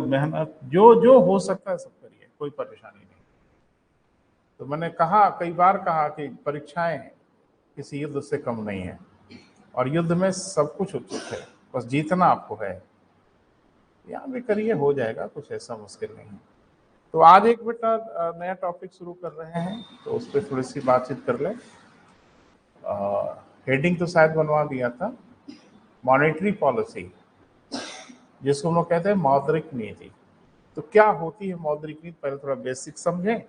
मेहनत जो जो हो सकता है सब करिए, कोई परेशानी नहीं। तो मैंने कहा, कई बार कहा कि परीक्षाएं किसी युद्ध से कम नहीं है, और युद्ध में सब कुछ उचित है, बस जीतना आपको है। यहाँ भी करिए, हो जाएगा, कुछ ऐसा मुश्किल नहीं है। तो आज एक बेटा नया टॉपिक शुरू कर रहे हैं, तो उस पर थोड़ी सी बातचीत कर लें। हेडिंग तो शायद बनवा दिया था, मॉनेटरी पॉलिसी, जिसको हम लोग कहते हैं मौद्रिक नीति। तो क्या होती है मौद्रिक नीति, पहले थोड़ा बेसिक समझें,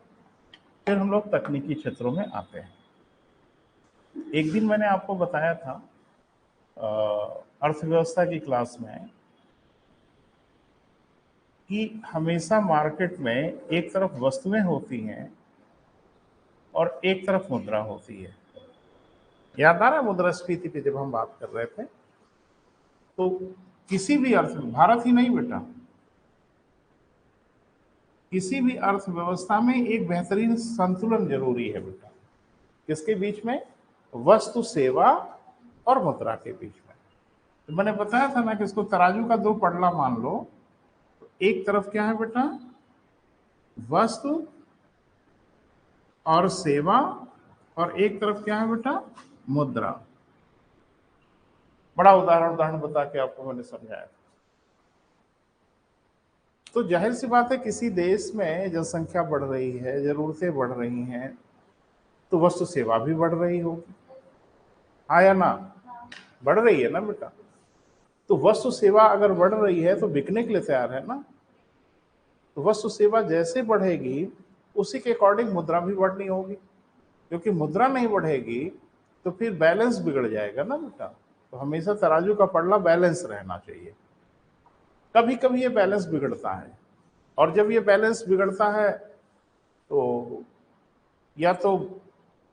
फिर हम लोग तकनीकी क्षेत्रों में आते हैं। एक दिन मैंने आपको बताया था अर्थव्यवस्था की क्लास में कि हमेशा मार्केट में एक तरफ वस्तुएं होती हैं और एक तरफ मुद्रा होती है। याद आ रहा है मुद्रास्फीति पे जब हम बात कर रहे थे? तो किसी भी भारत ही नहीं बेटा, किसी भी अर्थव्यवस्था में एक बेहतरीन संतुलन जरूरी है बेटा। किसके बीच में? वस्तु सेवा और मुद्रा के बीच में। तो मैंने बताया था ना कि इसको तराजू का दो पड़ला मान लो। तो एक तरफ क्या है बेटा? वस्तु और सेवा, और एक तरफ क्या है बेटा? मुद्रा। बड़ा उदाहरण बता के आपको मैंने समझाया। तो जाहिर सी बात है, किसी देश में जनसंख्या बढ़ रही है, जरूरतें बढ़ रही हैं, तो वस्तु सेवा भी बढ़ रही होगी, हाँ या ना? बढ़ रही है ना बेटा? तो वस्तु सेवा अगर बढ़ रही है तो बिकने के लिए तैयार है ना। तो वस्तु सेवा जैसे बढ़ेगी उसी के अकॉर्डिंग मुद्रा भी बढ़नी होगी, क्योंकि मुद्रा नहीं बढ़ेगी तो फिर बैलेंस बिगड़ जाएगा ना बेटा। तो हमेशा तराजू का पड़ला बैलेंस रहना चाहिए। कभी कभी ये बैलेंस बिगड़ता है, और जब ये बैलेंस बिगड़ता है तो या तो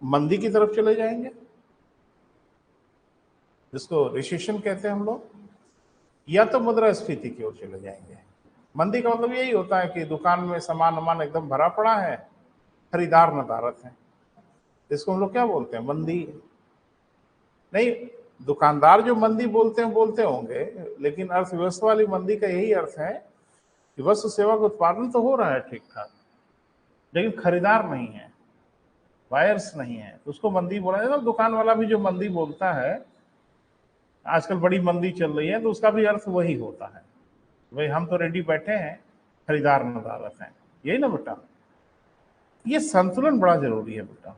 मंदी की तरफ चले जाएंगे, जिसको रिसेशन कहते हैं हम लोग, या तो मुद्रास्फीति की ओर चले जाएंगे। मंदी का मतलब यही होता है कि दुकान में सामान एकदम भरा पड़ा है, खरीदार नदारत है, इसको हम लोग क्या बोलते हैं? मंदी। नहीं, दुकानदार जो मंदी बोलते होंगे, लेकिन अर्थव्यवस्था वाली मंदी का यही अर्थ है कि वस्तु सेवा का उत्पादन तो हो रहा है ठीक ठाक, लेकिन खरीदार नहीं है, बायर्स नहीं है, तो उसको मंदी बोला जाता है। दुकान वाला भी जो मंदी बोलता है, आजकल बड़ी मंदी चल रही है, तो उसका भी अर्थ वही होता है, भाई हम तो रेडी बैठे हैं, खरीदार नदारत हैं, यही ना बेटा। ये संतुलन बड़ा जरूरी है बेटा,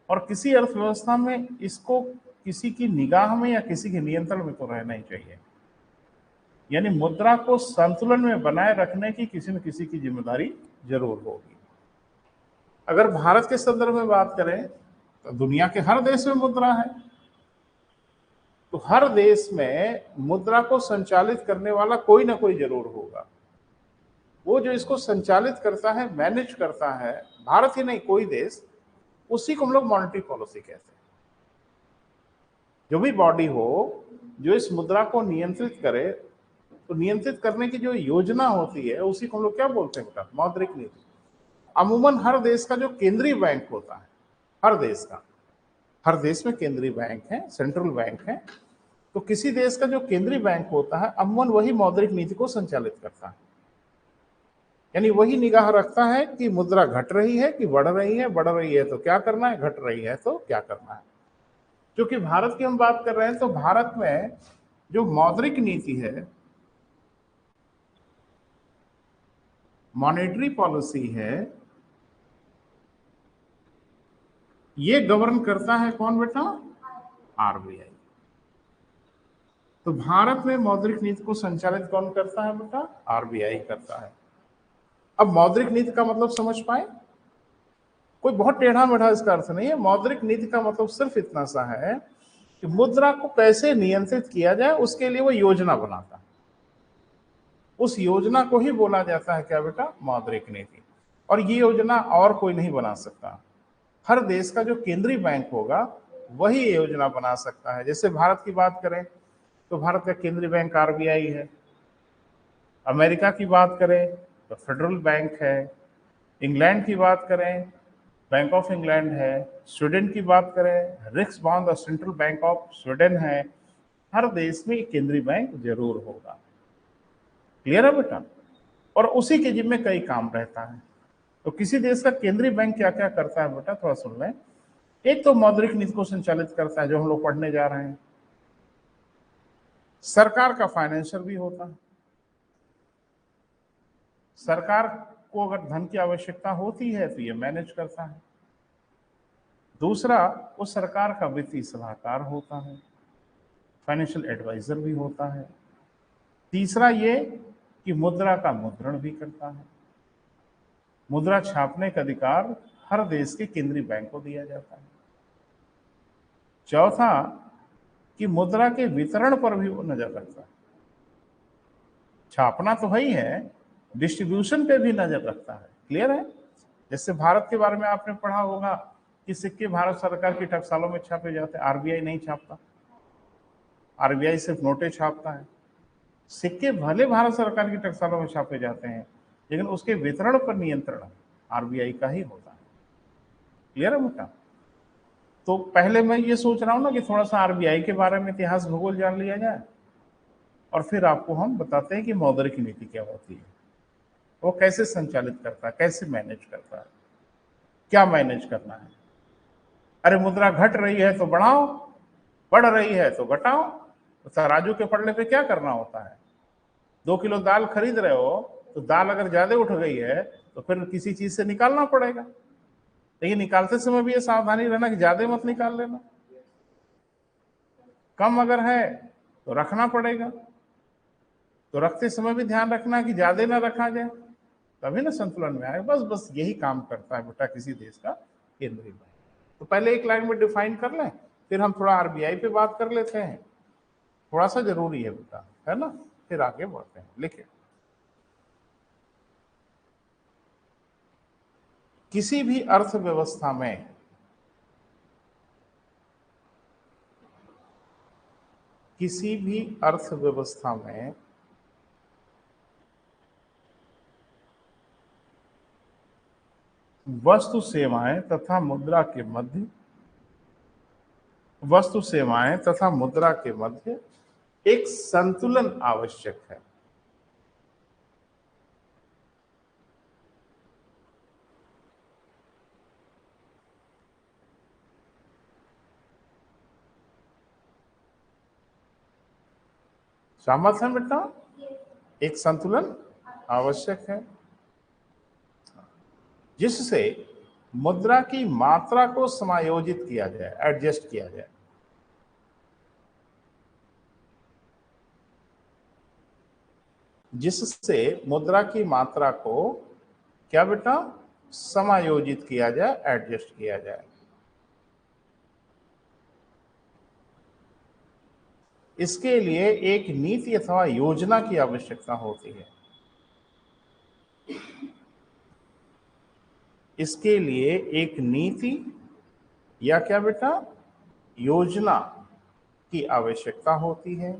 और किसी अर्थव्यवस्था में इसको किसी की निगाह में या किसी के नियंत्रण में तो रहना ही चाहिए। यानी मुद्रा को संतुलन में बनाए रखने की किसी न किसी की जिम्मेदारी जरूर होगी। अगर भारत के संदर्भ में बात करें तो दुनिया के हर देश में मुद्रा है, तो हर देश में मुद्रा को संचालित करने वाला कोई ना कोई जरूर होगा। वो जो इसको संचालित करता है, मैनेज करता है, भारत ही नहीं कोई देश, उसी को हम लोग मॉनेटरी पॉलिसी कहते हैं। जो भी बॉडी हो जो इस मुद्रा को नियंत्रित करे, तो नियंत्रित करने की जो योजना होती है उसी को हम लोग क्या बोलते हैं बेटा? मौद्रिक नीति। अमूमन हर देश का जो केंद्रीय बैंक होता है, हर देश में केंद्रीय बैंक है, सेंट्रल बैंक है, तो किसी देश का जो केंद्रीय बैंक होता है अमूमन वही मौद्रिक नीति को संचालित करता है। यानी वही निगाह रखता है कि मुद्रा घट रही है कि बढ़ रही है, बढ़ रही है तो क्या करना है, घट रही है तो क्या करना है। क्योंकि भारत की हम बात कर रहे हैं, तो भारत में जो मौद्रिक नीति है, मॉनेटरी पॉलिसी है, ये गवर्न करता है कौन बेटा? आरबीआई। तो भारत में मौद्रिक नीति को संचालित कौन करता है बेटा? आरबीआई करता है। अब मौद्रिक नीति का मतलब समझ पाए? कोई बहुत टेढ़ा मेढ़ा इसका अर्थ नहीं है। मौद्रिक नीति का मतलब सिर्फ इतना सा है कि मुद्रा को कैसे नियंत्रित किया जाए, उसके लिए वो योजना बनाता है। उस योजना को ही बोला जाता है क्या बेटा? मौद्रिक नीति। और ये योजना और कोई नहीं बना सकता। हर देश का जो केंद्रीय बैंक होगा वही ये योजना बना सकता है। जैसे भारत की बात करें तो भारत का केंद्रीय बैंक आरबीआई है। अमेरिका की बात करें तो फेडरल बैंक है। इंग्लैंड की बात करें, बैंक ऑफ इंग्लैंड है। स्वीडन की बात करें, रिक्सबैंक और सेंट्रल बैंक ऑफ स्वीडन है। हर देश में एक केंद्रीय बैंक जरूर होगा। क्लियर है बेटा? और उसी के जिम्मे कई काम रहता है। तो किसी देश का केंद्रीय बैंक क्या क्या करता है बेटा, थोड़ा सुन लें। एक तो मौद्रिक नीति को संचालित करता है, जो हम लोग पढ़ने जा रहे हैं। सरकार का फाइनेंसर भी होता है। सरकार को अगर धन की आवश्यकता होती है तो ये मैनेज करता है। दूसरा, वो सरकार का वित्तीय सलाहकार होता है, फाइनेंशियल एडवाइजर भी होता है। तीसरा ये कि मुद्रा का मुद्रण भी करता है। मुद्रा छापने का अधिकार हर देश के केंद्रीय बैंक को दिया जाता है। चौथा कि मुद्रा के वितरण पर भी वो नजर रखता है। छापना तो है ही है, डिस्ट्रीब्यूशन पे भी नजर रखता है। क्लियर है? जैसे भारत के बारे में आपने पढ़ा होगा कि सिक्के भारत सरकार की टकसालों में छापे जाते हैं, आरबीआई नहीं छापता। आरबीआई सिर्फ नोटें छापता है। सिक्के भले भारत सरकार की टकसालों में छापे जाते हैं, लेकिन उसके वितरण पर नियंत्रण आरबीआई का ही होता है। क्लियर है बेटा? तो पहले मैं ये सोच रहा हूं ना कि थोड़ा सा आरबीआई के बारे में इतिहास भूगोल जान लिया जाए, और फिर आपको हम बताते हैं कि मौद्रिक नीति क्या होती है, वो कैसे संचालित करता है, कैसे मैनेज करता है, क्या मैनेज करना है। अरे मुद्रा घट रही है तो बढ़ाओ, बढ़ रही है तो घटाओ। तो तराजू के पलड़े पे क्या करना होता है? 2 किलो दाल खरीद रहे हो तो दाल अगर ज्यादा उठ गई है तो फिर किसी चीज से निकालना पड़ेगा, लेकिन निकालते समय भी ये सावधानी रहना कि ज्यादा मत निकाल लेना। कम अगर है तो रखना पड़ेगा, तो रखते समय भी ध्यान रखना कि ज्यादा ना रखा जाए, तभी ना संतुलन में आए। बस बस यही काम करता है बेटा किसी देश का केंद्रीय बैंक। तो पहले एक लाइन में डिफाइन कर लें, फिर हम थोड़ा आरबीआई पे बात कर लेते हैं, थोड़ा सा जरूरी है बेटा, है ना? फिर आगे बढ़ते हैं। लिखिए, किसी भी अर्थव्यवस्था में किसी भी अर्थव्यवस्था में वस्तु सेवाएं तथा मुद्रा के मध्य एक संतुलन आवश्यक है। सहमत है बेटा? एक संतुलन आवश्यक है जिससे मुद्रा की मात्रा को समायोजित किया जाए, एडजस्ट किया जाए। जिससे मुद्रा की मात्रा को क्या बेटा? समायोजित किया जाए, एडजस्ट किया जाए। इसके लिए एक नीति अथवा योजना की आवश्यकता होती है। इसके लिए एक नीति या क्या बेटा? योजना की आवश्यकता होती है।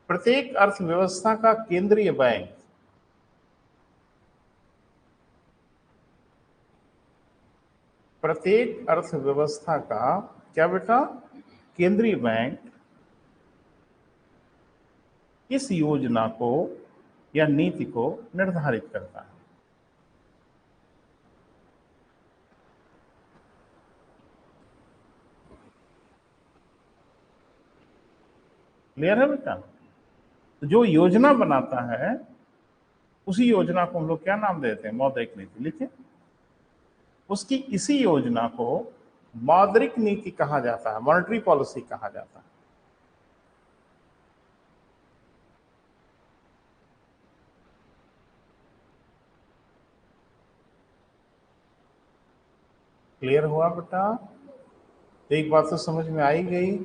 प्रत्येक अर्थव्यवस्था का केंद्रीय बैंक प्रत्येक अर्थव्यवस्था का क्या बेटा? केंद्रीय बैंक इस योजना को या नीति को निर्धारित करता है। क्लियर है बेटा? तो जो योजना बनाता है उसी योजना को हम लोग क्या नाम देते हैं? मौद्रिक नीति। लिखिए, उसकी इसी योजना को मौद्रिक नीति कहा जाता है, मॉनेटरी पॉलिसी कहा जाता है। क्लियर हुआ बेटा? तो एक बात तो समझ में आई गई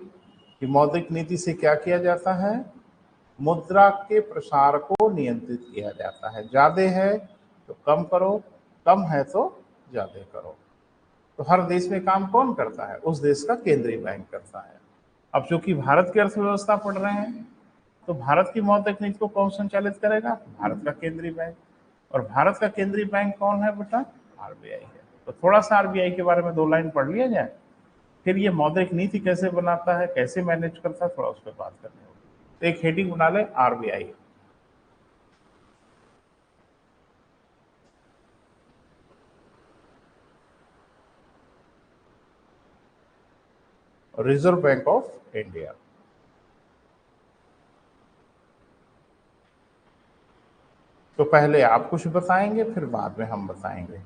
कि मौद्रिक नीति से क्या किया जाता है? मुद्रा के प्रसार को नियंत्रित किया जाता है। ज्यादा है तो कम करो, कम है तो ज्यादा करो। तो हर देश में काम कौन करता है? उस देश का केंद्रीय बैंक करता है। अब चूंकि भारत की अर्थव्यवस्था पढ़ रहे हैं, तो भारत की मौद्रिक नीति को कौन संचालित करेगा? भारत का केंद्रीय बैंक। और भारत का केंद्रीय बैंक कौन है बेटा? आरबीआई है। तो थोड़ा सा आरबीआई के बारे में 2 लाइन पढ़ लिया जाए। फिर ये मौद्रिक नीति कैसे बनाता है, कैसे मैनेज करता है, थोड़ा उस पर बात करनी होगी। तो एक हेडिंग बना ले RBI. Reserve bank of India. तो पहले आप कुछ बताएंगे, फिर बाद में हम बताएंगे,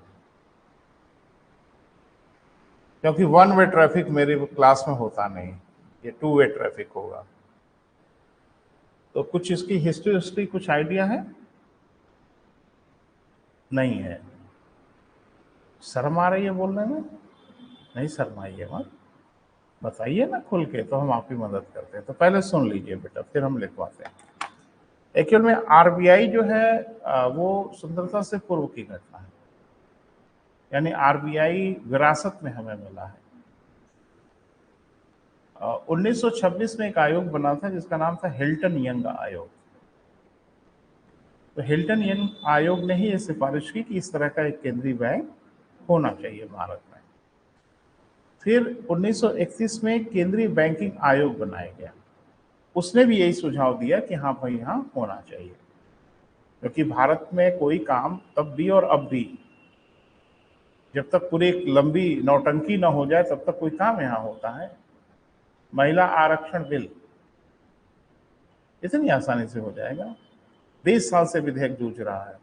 क्योंकि वन वे ट्रैफिक मेरे क्लास में होता नहीं, ये टू वे ट्रैफिक होगा। तो कुछ इसकी हिस्ट्री कुछ आइडिया है? नहीं है। शर्म आ रही है बोलने में? नहीं शर्माइए मत, बताइए ना खुल के, तो हम आपकी मदद करते हैं। तो पहले सुन लीजिए बेटा, फिर हम लिखवाते हैं। एक्चुअल में आरबीआई जो है वो स्वतंत्रता से पूर्व की घटना है, यानी आरबीआई विरासत में हमें मिला है। 1926 में एक आयोग बना था जिसका नाम था हिल्टन यंग आयोग। तो हिल्टन यंग आयोग ने ही ये सिफारिश की कि इस तरह का एक केंद्रीय बैंक होना चाहिए भारत में। फिर 1931 में केंद्रीय बैंकिंग आयोग बनाया गया, उसने भी यही सुझाव दिया कि हाँ भाई यहाँ होना चाहिए, क्योंकि भारत में कोई काम तब भी और अब भी, जब तक पूरी एक लंबी नौटंकी ना हो जाए तब तक कोई काम यहाँ होता है। महिला आरक्षण बिल इतनी आसानी से हो जाएगा? 20 साल से विधेयक जूझ रहा है,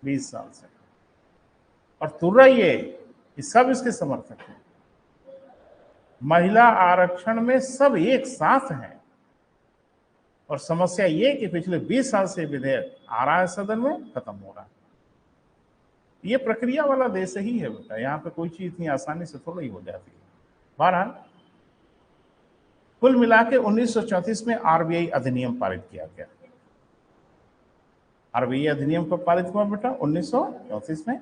20 साल से, और तुर्रा ये कि सब इसके समर्थक हैं। महिला आरक्षण में सब एक साथ हैं, और समस्या ये कि पिछले 20 साल से विधेयक आ रहा है सदन में, खत्म हो रहा है। ये प्रक्रिया वाला देश ही है बेटा, यहाँ पे कोई चीज इतनी आसानी से थोड़ी हो जाती है। बहरहाल कुल मिला के 1934 में आरबीआई अधिनियम पारित किया गया। आरबीआई अधिनियम कब पारित हुआ बेटा? 1934 में,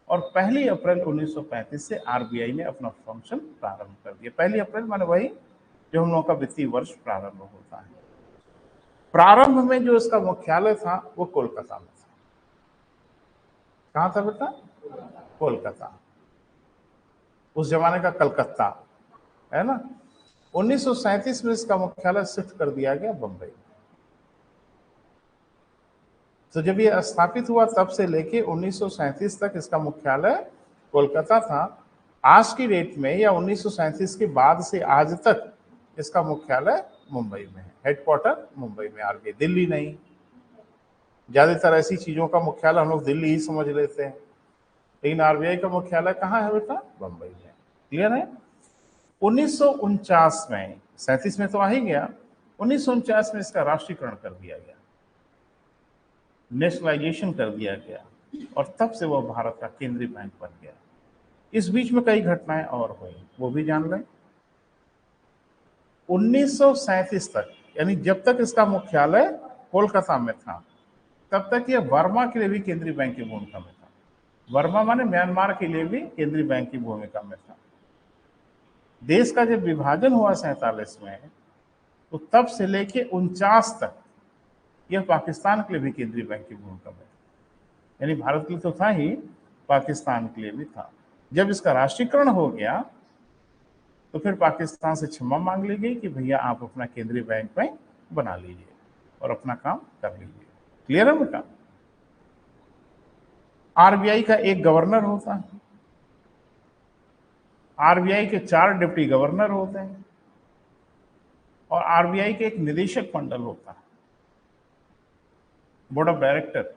और 1 अप्रैल 1935 से आरबीआई ने अपना फंक्शन प्रारंभ कर दिया। 1 अप्रैल माने वही जो हम लोगों का वित्तीय वर्ष प्रारंभ होता है। प्रारंभ में जो इसका मुख्यालय था वो कोलकाता में था। कहाँ था बेटा? कोलकाता। उस जमाने का कलकत्ता है ना। 1937 में इसका मुख्यालय शिफ्ट कर दिया गया बंबई। तो जब ये स्थापित हुआ तब से लेके 1937 तक इसका मुख्यालय कोलकाता था। आज की डेट में या 1937 के बाद से आज तक इसका मुख्यालय मुंबई में है, हेडक्वार्टर मुंबई में, आरबीआई दिल्ली नहीं। ज्यादातर ऐसी चीजों का मुख्यालय हम लोग दिल्ली ही समझ लेते हैं, लेकिन आरबीआई का मुख्यालय कहाँ है बेटा? बंबई में। क्लियर है? 1949 में, 37 में तो आ ही गया, 1949 में इसका राष्ट्रीयकरण कर दिया गया, नेशनलाइजेशन कर दिया गया, और तब से वह भारत का केंद्रीय बैंक बन गया। इस बीच में कई घटनाएं और हुई, वो भी जान लें। 1937 तक, यानी जब तक इसका मुख्यालय कोलकाता में था, तब तक यह बर्मा के लिए भी केंद्रीय बैंक की भूमिका में था। बर्मा माने म्यांमार के लिए भी केंद्रीय बैंक की भूमिका में था। देश का जब विभाजन हुआ 47 में, तो तब से लेके 49 तक यह पाकिस्तान के लिए भी केंद्रीय बैंक की भूमिका में था। यानी भारत के लिए तो था ही, पाकिस्तान के लिए भी था। जब इसका राष्ट्रीयकरण हो गया तो फिर पाकिस्तान से क्षमा मांग ली गई कि भैया आप अपना केंद्रीय बैंक में बना लीजिए और अपना काम कर लीजिए। क्लियर है बेटा? आरबीआई का एक गवर्नर होता है, आरबीआई के 4 डिप्टी गवर्नर होते हैं, और आरबीआई के एक निदेशक मंडल होता है, बोर्ड ऑफ डायरेक्टर,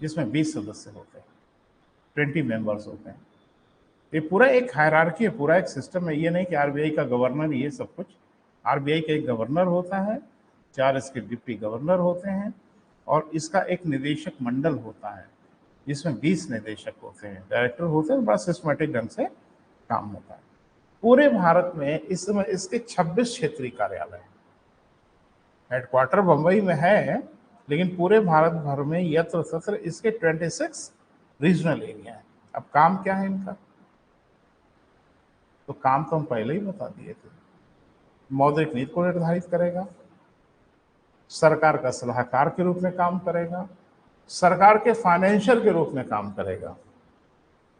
जिसमें 20 सदस्य होते हैं, 20 मेंबर्स होते हैं। ये पूरा एक हायरार्की है, पूरा एक सिस्टम है। ये नहीं कि आरबीआई का गवर्नर ये सब कुछ। आरबीआई का एक गवर्नर होता है, 4 इसके डिप्टी गवर्नर होते हैं, और इसका एक निदेशक मंडल होता है जिसमें 20 निदेशक होते हैं, डायरेक्टर होते हैं। बड़ा सिस्टमेटिक ढंग से काम होता है। पूरे भारत में इस समय इसके 26 क्षेत्रीय कार्यालय हैं। हेडक्वार्टर बंबई में है, लेकिन पूरे भारत भर में यत्र तत्र इसके 26 रीजनल एरिया है। अब काम क्या है इनका? तो काम तो हम पहले ही बता दिए थे। मौद्रिक नीति को निर्धारित करेगा, सरकार का सलाहकार के रूप में काम करेगा, सरकार के फाइनेंशियल के रूप में काम करेगा।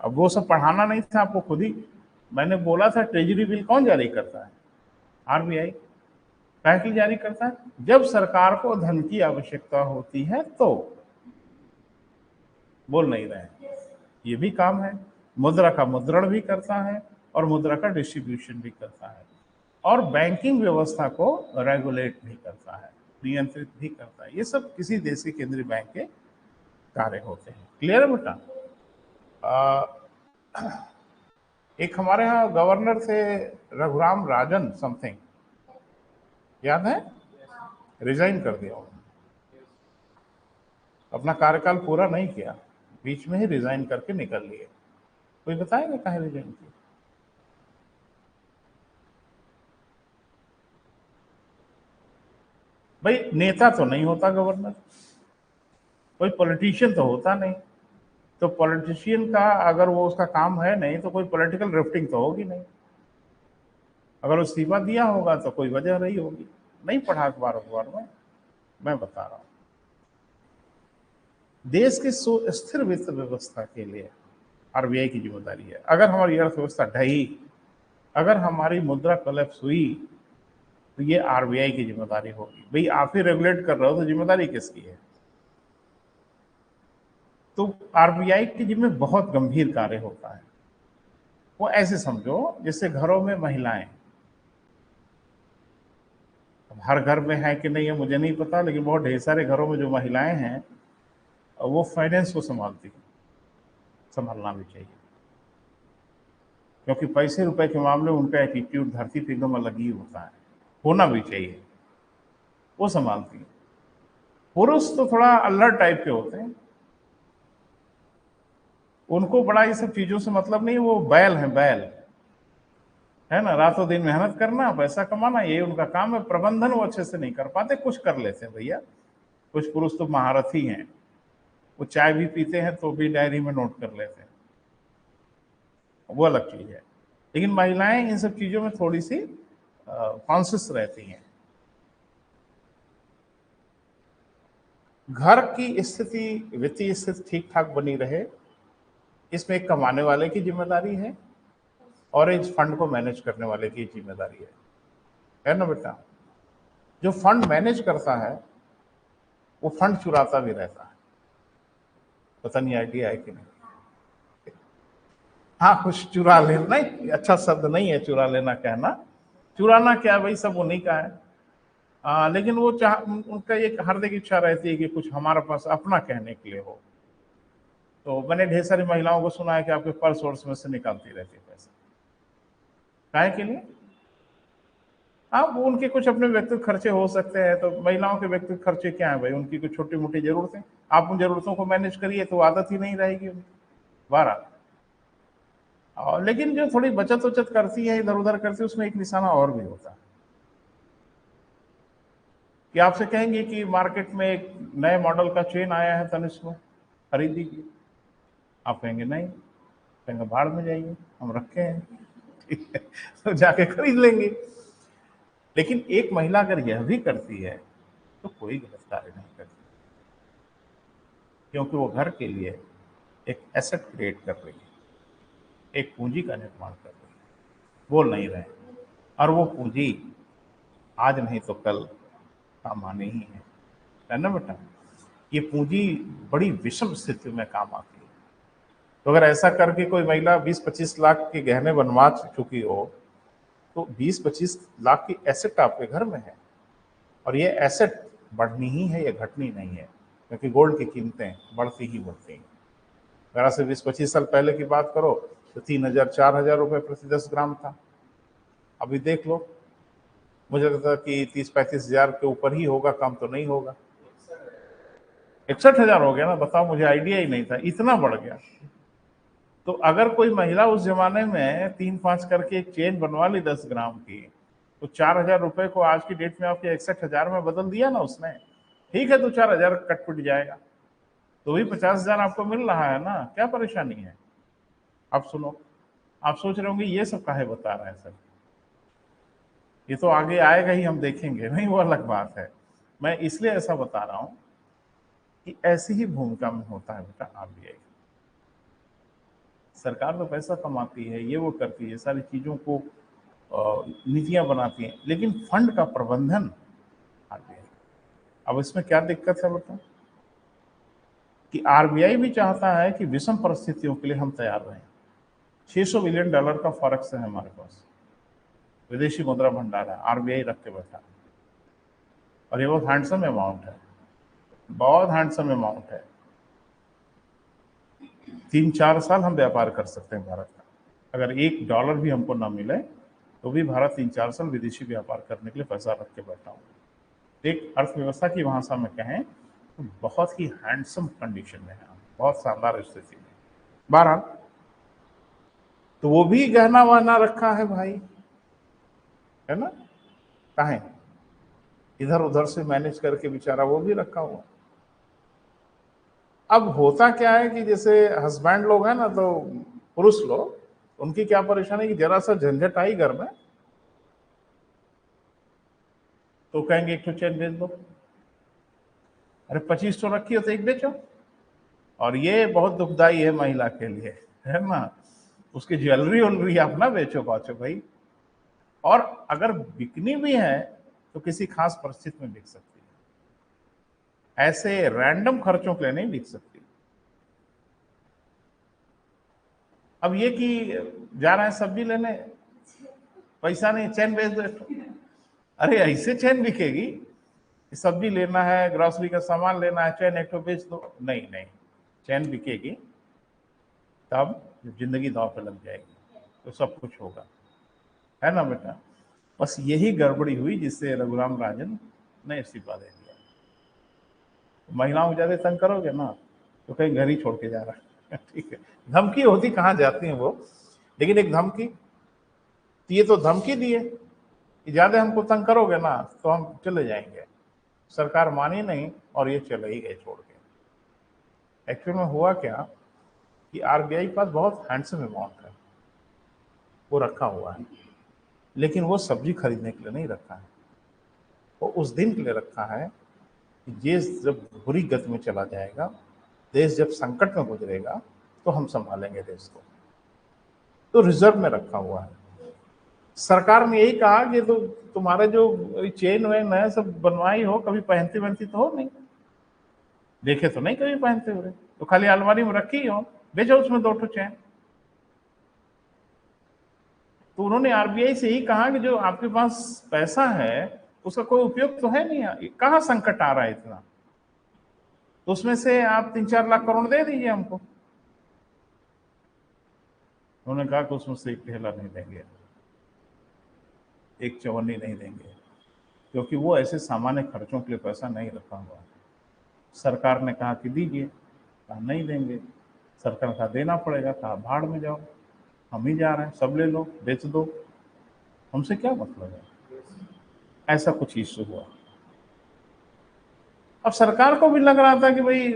अब वो सब पढ़ाना नहीं था आपको, खुद ही मैंने बोला था ट्रेजरी बिल कौन जारी करता है? आरबीआई। काहे के लिए जारी करता है? जब सरकार को धन की आवश्यकता होती है तो। बोल नहीं रहे हैं, ये भी काम है। मुद्रा का मुद्रण भी करता है और मुद्रा का डिस्ट्रीब्यूशन भी करता है और बैंकिंग व्यवस्था को रेगुलेट भी करता है, नियंत्रित भी करता है। ये सब किसी देश के केंद्रीय बैंक के कार्य होते हैं। क्लियर है बेटा? एक हमारे यहाँ गवर्नर थे, रघुराम राजन समथिंग, याद है? रिजाइन कर दिया उन्होंने, अपना कार्यकाल पूरा नहीं किया, बीच में ही रिजाइन करके निकल लिए। कोई बताएगा कहाँ रिजाइन किया? भाई नेता तो नहीं होता गवर्नर, कोई पॉलिटिशियन तो होता नहीं, तो पॉलिटिशियन का अगर वो उसका काम है नहीं तो कोई पॉलिटिकल रिफ्टिंग तो होगी नहीं। अगर इस्तीफा दिया होगा तो कोई वजह रही होगी। नहीं पढ़ा अखबार में, मैं बता रहा हूं। देश की स्थिर वित्त व्यवस्था के लिए आरबीआई की जिम्मेदारी है। अगर हमारी अर्थव्यवस्था ढही, अगर हमारी मुद्रा कोलैप्स हुई तो ये आरबीआई की जिम्मेदारी होगी। भाई आप ही रेगुलेट कर रहे हो तो जिम्मेदारी किसकी है? तो आरबीआई के जिम्मे बहुत गंभीर कार्य होता है। वो ऐसे समझो जैसे घरों में महिलाएं, हर घर में है कि नहीं है मुझे नहीं पता, लेकिन बहुत ढेर सारे घरों में जो महिलाएं हैं वो फाइनेंस को संभालती हैं। संभालना भी चाहिए, क्योंकि पैसे रुपए के मामले में उनका एटीट्यूड धरती पे एकदम अलग ही होता है, होना भी चाहिए। वो संभालती है। पुरुष तो थोड़ा अल्लड़ टाइप के होते हैं, उनको बड़ा ये सब चीजों से मतलब नहीं, वो बैल है, बैल है ना, रातों दिन मेहनत करना, पैसा कमाना, ये उनका काम है। प्रबंधन वो अच्छे से नहीं कर पाते, कुछ कर लेते हैं भैया। कुछ पुरुष तो महारथी हैं, वो चाय भी पीते हैं तो भी डायरी में नोट कर लेते हैं, वो अलग चीज है। लेकिन महिलाएं इन सब चीजों में थोड़ी सी कॉन्शियस रहती हैं। घर की स्थिति, वित्तीय स्थिति ठीक ठाक बनी रहे, इसमें एक कमाने वाले की जिम्मेदारी है और इस फंड को मैनेज करने वाले की जिम्मेदारी है ना बेटा? जो फंड मैनेज करता है वो फंड चुराता भी रहता है। पता नहीं आइडिया है कि नहीं? हाँ, कुछ चुरा लेना, नहीं अच्छा शब्द नहीं है चुरा लेना कहना। चुराना क्या भाई, सब उन्हीं का है। लेकिन वो उनका एक हार्दिक इच्छा रहती है कि कुछ हमारे पास अपना कहने के लिए हो। तो मैंने ढेर सारी महिलाओं को सुना है कि आपके पर्स वर्स में से निकालती रहती है पैसे। काहे के लिए? आप उनके कुछ अपने व्यक्तिगत खर्चे हो सकते हैं, तो महिलाओं के व्यक्तिगत खर्चे क्या है भाई? उनकी कुछ छोटी मोटी जरूरतें, आप उन जरूरतों को मैनेज करिए तो आदत ही नहीं रहेगी उनकी 12। और लेकिन जो थोड़ी बचत उचत करती है, इधर उधर करती है, उसमें एक निशाना और भी होता है कि आपसे कहेंगे कि मार्केट में एक नए मॉडल का चेन आया है तनिष्क में, खरीद दीजिए। आप कहेंगे नहीं, कहेंगे भाड़ में जाइए, हम रखे हैं। ठीक है, तो जाके खरीद लेंगे। लेकिन एक महिला अगर यह भी करती है तो कोई गलत कार्य नहीं करती, क्योंकि वो घर के लिए एक एसेट क्रिएट कर रही है, एक पूंजी का निर्माण कर रही है। बोल नहीं रहे, और वो पूंजी आज नहीं तो कल काम आनी ही है ना बेटा? ये पूंजी बड़ी विषम स्थिति में काम आती है। तो अगर ऐसा करके कोई महिला 20-25 लाख के गहने बनवा चुकी हो तो 20-25 लाख की एसेट आपके घर में है, और ये एसेट बढ़नी ही है, ये घटनी नहीं है, क्योंकि गोल्ड की कीमतें बढ़ती ही बढ़ती हैं। अगर से 20-25 साल पहले की बात करो तो 3,000-4,000 रुपए प्रति 10 ग्राम था। अभी देख लो, मुझे लगता है कि 30-35 हजार के ऊपर ही होगा, कम तो नहीं होगा। 61,000 हो गया ना, बताओ, मुझे आइडिया ही नहीं था इतना बढ़ गया। तो अगर कोई महिला उस जमाने में 3-5 करके एक चेन बनवा ली 10 ग्राम की, तो 4,000 रुपए को आज की डेट में आपके 61,000 में बदल दिया ना उसने। ठीक है, तो 4,000 कट पिट जाएगा, तो भी 50,000 आपको मिल रहा है ना, क्या परेशानी है? आप सुनो, आप सोच रहे होंगे ये सब काहे बता रहे हैं सर, ये तो आगे आएगा ही, हम देखेंगे। नहीं, वो अलग बात है। मैं इसलिए ऐसा बता रहा हूं कि ऐसी ही भूमिका में होता है बेटा आरबीआई। सरकार तो पैसा कमाती है, ये वो करती है, सारी चीजों को नीतियां बनाती हैं, लेकिन फंड का प्रबंधन आरबीआई। अब इसमें क्या दिक्कत है बताओ, कि आरबीआई भी चाहता है कि विषम परिस्थितियों के लिए हम तैयार रहें। $600 बिलियन का फॉरेक्स है हमारे पास, विदेशी मुद्रा भंडार है, आरबीआई रख के बैठा, और ये बहुत हैंडसम अमाउंट है, बहुत हैंडसम अमाउंट है। 3-4 साल हम व्यापार कर सकते हैं भारत का, अगर $1 भी हमको ना मिले तो भी भारत 3-4 साल विदेशी व्यापार करने के लिए पैसा रख के बैठा हूँ। एक अर्थव्यवस्था की भाषा में कहें तो बहुत ही हैंडसम कंडीशन में है, बहुत शानदार स्थिति में। बहरहाल, तो वो भी गहना वहना रखा है भाई, है ना, कहें इधर उधर से मैनेज करके बेचारा वो भी रखा हुआ। अब होता क्या है कि जैसे हस्बैंड लोग हैं ना, तो पुरुष लोग, उनकी क्या परेशानी कि जरा सा झंझट आई घर में तो कहेंगे एक तो चेन बेच दो, अरे 25 तो रखी हो तो एक बेचो। और ये बहुत दुखदाई है महिला के लिए, है ना, उसकी ज्वेलरी वुलरी आप ना बेचो पाचो भाई। और अगर बिकनी भी है तो किसी खास परिस्थिति में बिक सकती है, ऐसे रैंडम खर्चों के लिए नहीं बिक सकती। अब ये कि जा रहे हैं सब्जी लेने, पैसा नहीं, चैन बेच दो, अरे ऐसे चैन बिकेगी, सब्जी लेना है, ग्रोसरी का सामान लेना है, चैन एक तो बेच दो, नहीं नहीं, चैन बिकेगी तब जब जिंदगी दांव पे लग जाएगी तो सब कुछ होगा, है ना बेटा। बस यही गड़बड़ी हुई जिससे रघुराम राजन ने इस्तीफा दे दिया। महिलाओं को ज्यादा तंग करोगे ना तो कहीं घर ही छोड़ के जा रहा है ठीक है, धमकी होती कहाँ जाती है वो, लेकिन एक धमकी, ये तो धमकी दी है कि ज्यादा हमको तंग करोगे ना तो हम चले जाएंगे। सरकार मानी नहीं और ये चले ही गए छोड़ के। एक्चुअल में हुआ क्या कि आरबीआई के पास बहुत हैंडसम अमाउंट है, वो रखा हुआ है, लेकिन वो सब्जी खरीदने के लिए नहीं रखा है, वो उस दिन के लिए रखा है कि देश जब बुरी गति में चला जाएगा, देश जब संकट में गुजरेगा तो हम संभालेंगे देश को, तो रिजर्व में रखा हुआ है। सरकार ने यही कहा कि तो तुम्हारे जो चेन वेन है सब बनवाई हो, कभी पहनती वहनती तो हो नहीं, देखे तो नहीं कभी पहनते हुए, तो खाली अलमारी में रखी हो, बेचो उसमें 2 चैन। तो उन्होंने आरबीआई से ही कहा कि जो आपके पास पैसा है उसका कोई उपयोग तो है नहीं, कहाँ संकट आ रहा है इतना, तो उसमें से आप 3-4 लाख करोड़ दे दीजिए हमको। उन्होंने कहा कि उसमें से एक ढेला नहीं देंगे, एक चवन्नी नहीं देंगे, क्योंकि वो ऐसे सामान्य खर्चों के लिए पैसा नहीं रखा हुआ। सरकार ने कहा कि दीजिए, कहा नहीं देंगे, सरकार कहा देना पड़ेगा, कहा भाड़ में जाओ, हम ही जा रहे हैं, सब ले लो बेच दो, हमसे क्या मतलब है। ऐसा कुछ इश्यू हुआ। अब सरकार को भी लग रहा था कि भाई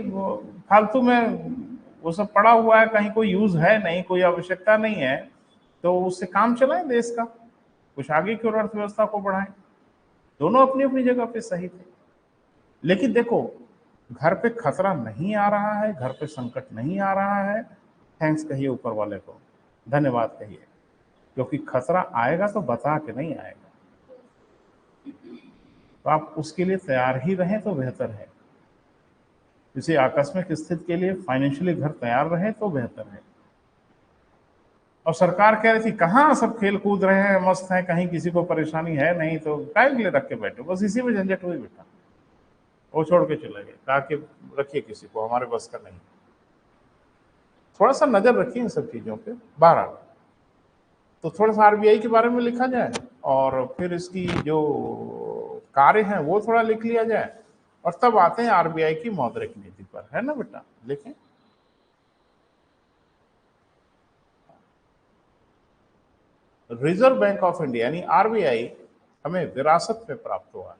फालतू में वो सब पड़ा हुआ है, कहीं कोई यूज है नहीं, कोई आवश्यकता नहीं है, तो उससे काम चलाएं देश का, कुछ आगे की ओर अर्थव्यवस्था को बढ़ाएं। दोनों अपनी अपनी जगह पे सही थे। लेकिन देखो, घर पे खतरा नहीं आ रहा है, घर पे संकट नहीं आ रहा है, थैंक्स कहिए ऊपर वाले को, धन्यवाद कहिए, क्योंकि खतरा आएगा तो बता के नहीं आएगा, तो आप उसके लिए तैयार ही रहें तो बेहतर है। किसी आकस्मिक स्थिति के लिए फाइनेंशियली घर तैयार रहे तो बेहतर है। और सरकार कह रही थी कहाँ सब खेल कूद रहे हैं, मस्त हैं, कहीं किसी को परेशानी है नहीं, तो काय के लिए रख के बैठे, बस इसी में झंझट हुई बेटा। वो छोड़ के चले गए, कहा कि रखिए किसी को, हमारे बस का नहीं। थोड़ा सा नजर रखिए इन सब चीजों पे। 12 तो थोड़ा सा आरबीआई के बारे में लिखा जाए और फिर इसकी जो कार्य है वो थोड़ा लिख लिया जाए, और तब आते हैं आरबीआई की मौद्रिक नीति पर, है ना बेटा, लिखें। रिजर्व बैंक ऑफ इंडिया यानी आरबीआई हमें विरासत में प्राप्त हुआ है।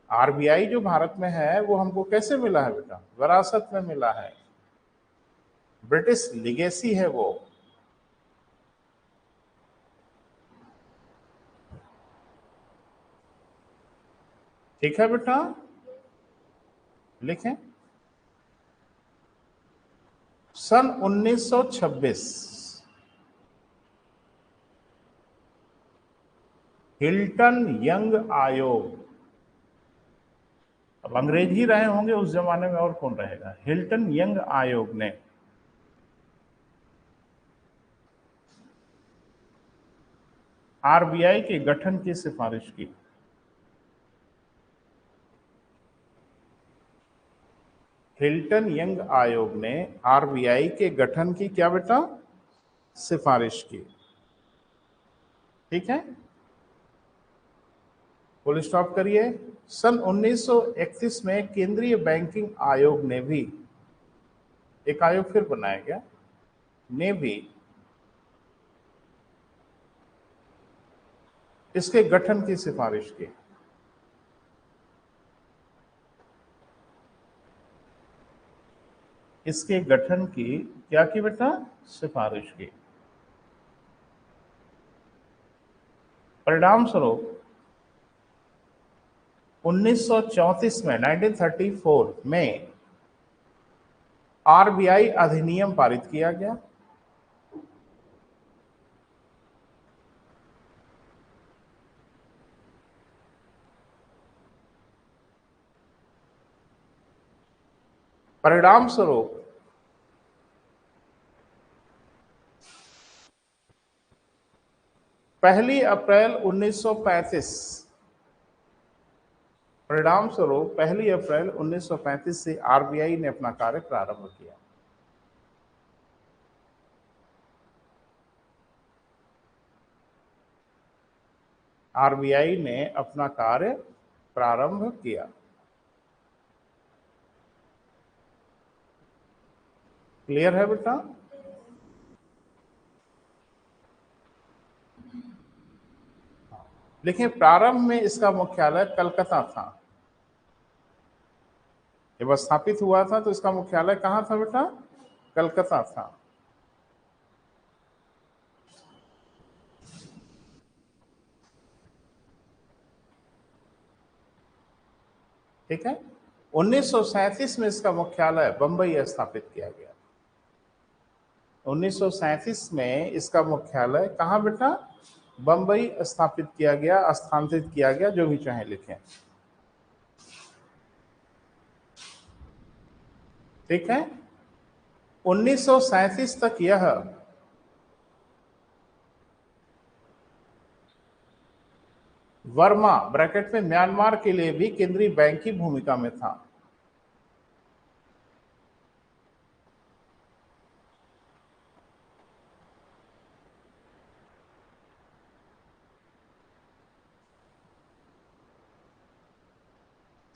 आरबीआई जो भारत में है वो हमको कैसे मिला है बेटा, विरासत में मिला है, ब्रिटिश लिगेसी है वो। ठीक है बेटा, लिखें सन 1926 हिल्टन यंग आयोग, अब अंग्रेज ही रहे होंगे उस जमाने में, और कौन रहेगा। हिल्टन यंग आयोग ने आरबीआई के गठन की सिफारिश की। हिल्टन यंग आयोग ने आरबीआई के गठन की क्या बेटा, सिफारिश की। ठीक है, फुल स्टॉप करिए। सन 1931 में केंद्रीय बैंकिंग आयोग ने भी, एक आयोग फिर बनाया गया, ने भी इसके गठन की सिफारिश की। इसके गठन की क्या की बेटा, सिफारिश की। परिणाम स्वरूप 1934 में 1934 में आरबीआई अधिनियम पारित किया गया। परिणाम स्वरूप पहली अप्रैल 1935, परिणाम स्वरूप 1 अप्रैल 1935 से आरबीआई ने अपना कार्य प्रारंभ किया। आरबीआई ने अपना कार्य प्रारंभ किया। क्लियर है बेटा। देखिए प्रारंभ में इसका मुख्यालय कलकत्ता था, जब स्थापित हुआ था तो इसका मुख्यालय कहां था बेटा, कलकत्ता था। ठीक है, 1937 में इसका मुख्यालय बंबई स्थापित किया गया। 1937 में इसका मुख्यालय कहां बेटा, बंबई स्थापित किया गया, स्थानांतरित किया गया, जो भी चाहे लिखें। ठीक है, 1937 तक यह वर्मा ब्रैकेट में म्यांमार के लिए भी केंद्रीय बैंक की भूमिका में था।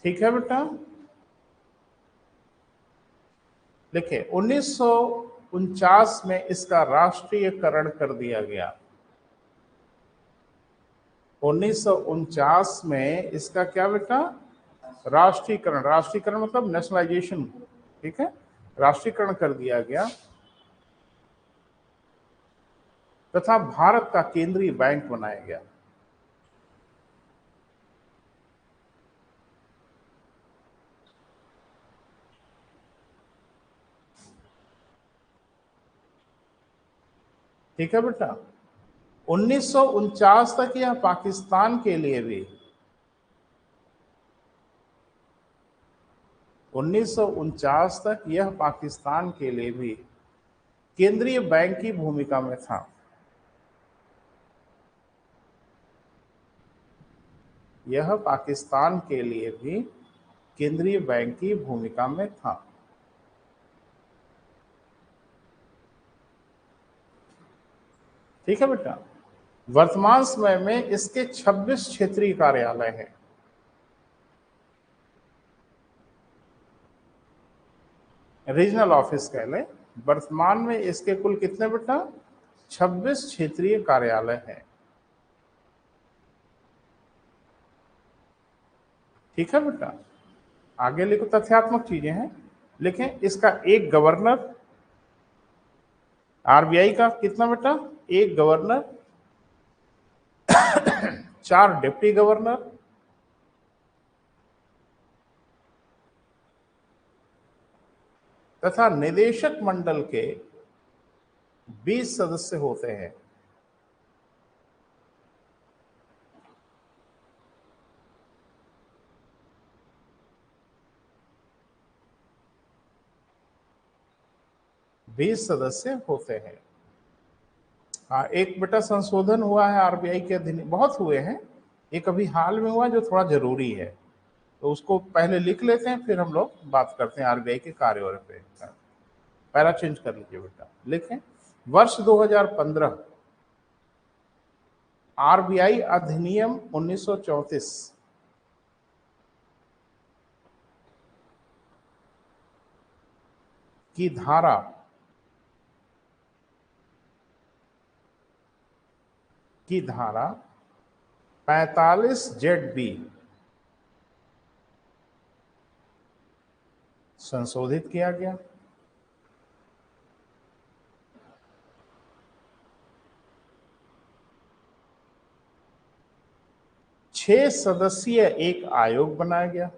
ठीक है बेटा, देखिए 1949 में इसका राष्ट्रीयकरण कर दिया गया। 1949 में इसका क्या बेटा, राष्ट्रीयकरण, राष्ट्रीयकरण मतलब नेशनलाइजेशन। ठीक है, राष्ट्रीयकरण कर दिया गया तथा भारत का केंद्रीय बैंक बनाया गया। ठीक है बेटा, 1949 तक यह पाकिस्तान के लिए भी, 1949 तक यह पाकिस्तान के लिए भी केंद्रीय बैंक की भूमिका में था। यह पाकिस्तान के लिए भी केंद्रीय बैंक की भूमिका में था। ठीक है बेटा, वर्तमान समय में इसके 26 क्षेत्रीय कार्यालय हैं। रीजनल ऑफिस कह लें। वर्तमान में इसके कुल कितने बेटा, 26 क्षेत्रीय कार्यालय हैं। ठीक है बेटा, आगे लिखो, तथ्यात्मक चीजें हैं। लिखें इसका एक गवर्नर, आरबीआई का कितना बेटा, एक गवर्नर, 4 डिप्टी गवर्नर, तथा निदेशक मंडल के 20 सदस्य होते हैं। बीस सदस्य होते हैं। हाँ, एक बेटा संशोधन हुआ है आरबीआई के अधिनियम, बहुत हुए हैं, एक अभी हाल में हुआ जो थोड़ा जरूरी है, तो उसको पहले लिख लेते हैं, फिर हम लोग बात करते हैं आरबीआई के कार्यों पे। पहला चेंज कर लीजिए बेटा, लिखें वर्ष 2015 आरबीआई अधिनियम 1934 की धारा 45 ZB संशोधित किया गया। छह सदस्यीय एक आयोग बनाया गया।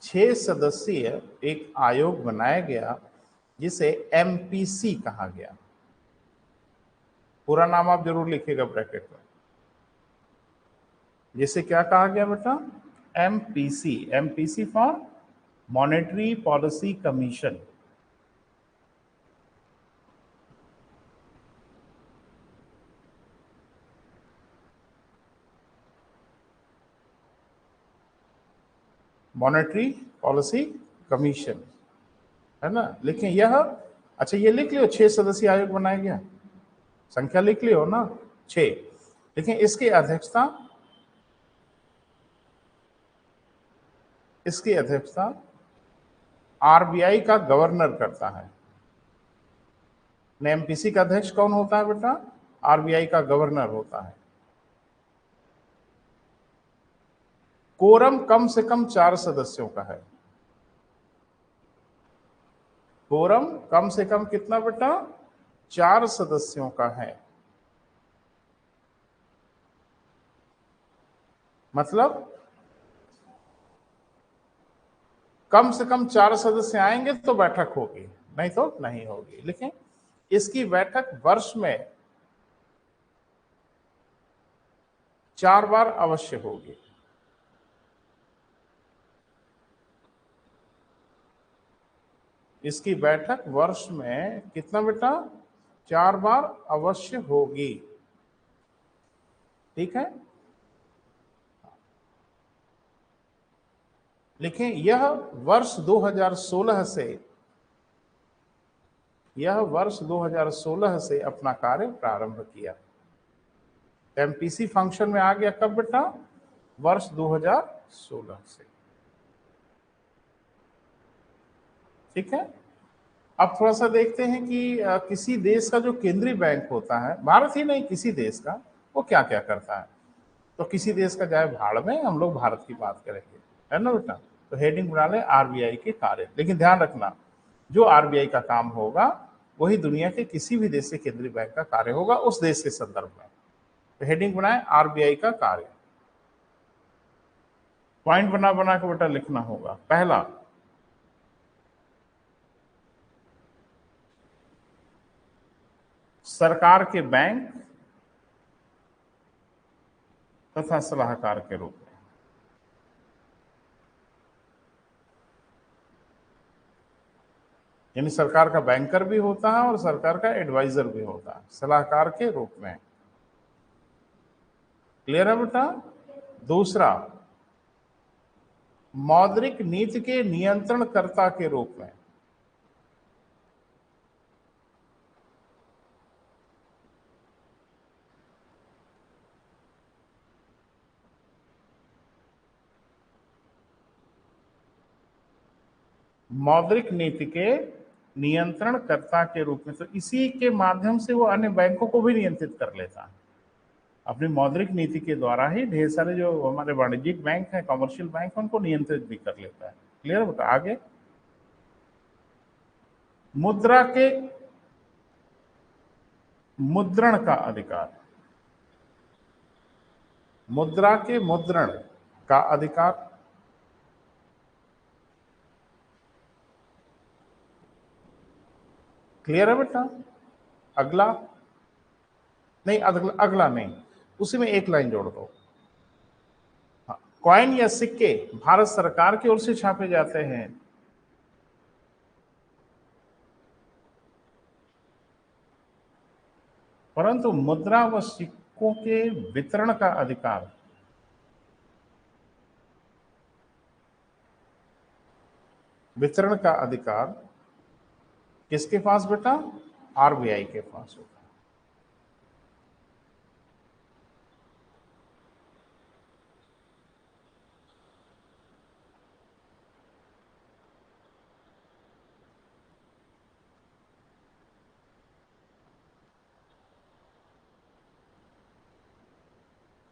6 सदस्यीय एक आयोग बनाया गया जिसे एमपीसी कहा गया। पूरा नाम आप जरूर लिखिएगा ब्रैकेट में। जिसे क्या कहा गया बेटा? MPC. MPC for monetary policy commission. Monetary policy commission है ना, लिखें यह, अच्छा ये लिख लियो, 6 सदस्यीय आयोग बनाया गया, संख्या लिख लियो ना 6। लेकिन इसकी अध्यक्षता आरबीआई का गवर्नर करता है। एमपीसी का अध्यक्ष कौन होता है बेटा? आरबीआई का गवर्नर होता है। कोरम कम से कम 4 सदस्यों का है। कोरम कम से कम कितना बेटा? 4 सदस्यों का है। मतलब कम से कम 4 सदस्य आएंगे तो बैठक होगी, नहीं तो नहीं होगी। लिखें इसकी बैठक वर्ष में 4 बार अवश्य होगी। इसकी बैठक वर्ष में कितना बेटा? 4 बार अवश्य होगी। ठीक है, लिखें यह वर्ष 2016 से अपना कार्य प्रारंभ किया। एमपीसी फंक्शन में आ गया कब बेटा? वर्ष 2016 से। ठीक है, अब थोड़ा सा देखते हैं कि किसी देश का जो केंद्रीय बैंक होता है, भारत ही नहीं किसी देश का, वो क्या क्या करता है। तो किसी देश का जाए भाड़ में, हम लोग भारत की बात करेंगे, है ना बेटा। तो हेडिंग बना ले आरबीआई के कार्य। लेकिन ध्यान रखना, जो आरबीआई का काम होगा वही दुनिया के किसी भी देश के केंद्रीय बैंक का कार्य होगा उस देश के संदर्भ में। तो हेडिंग बनाए आरबीआई का कार्य। पॉइंट बना बना के बेटा लिखना होगा। पहला, सरकार के बैंक तथा सलाहकार के रूप में। यानी सरकार का बैंकर भी होता है और सरकार का एडवाइजर भी होता है, सलाहकार के रूप में। क्लियर है बेटा? दूसरा, मौद्रिक नीति के नियंत्रणकर्ता के रूप में। मौद्रिक नीति के नियंत्रणकर्ता के रूप में, तो इसी के माध्यम से वो अन्य बैंकों को भी नियंत्रित कर लेता है। अपनी मौद्रिक नीति के द्वारा ही ढेर सारे जो हमारे वाणिज्यिक बैंक हैं, कमर्शियल बैंक हैं, उनको नियंत्रित भी कर लेता है। क्लियर बेटा? आगे, मुद्रा के मुद्रण का अधिकार। मुद्रा के मुद्रण का अधिकार। क्लियर है बेटा? अगला नहीं, अगला नहीं, उसी में एक लाइन जोड़ दो। हाँ, कॉइन या सिक्के भारत सरकार की ओर से छापे जाते हैं, परंतु मुद्रा व सिक्कों के वितरण का अधिकार किसके पास बेटा? आरबीआई के पास होता है।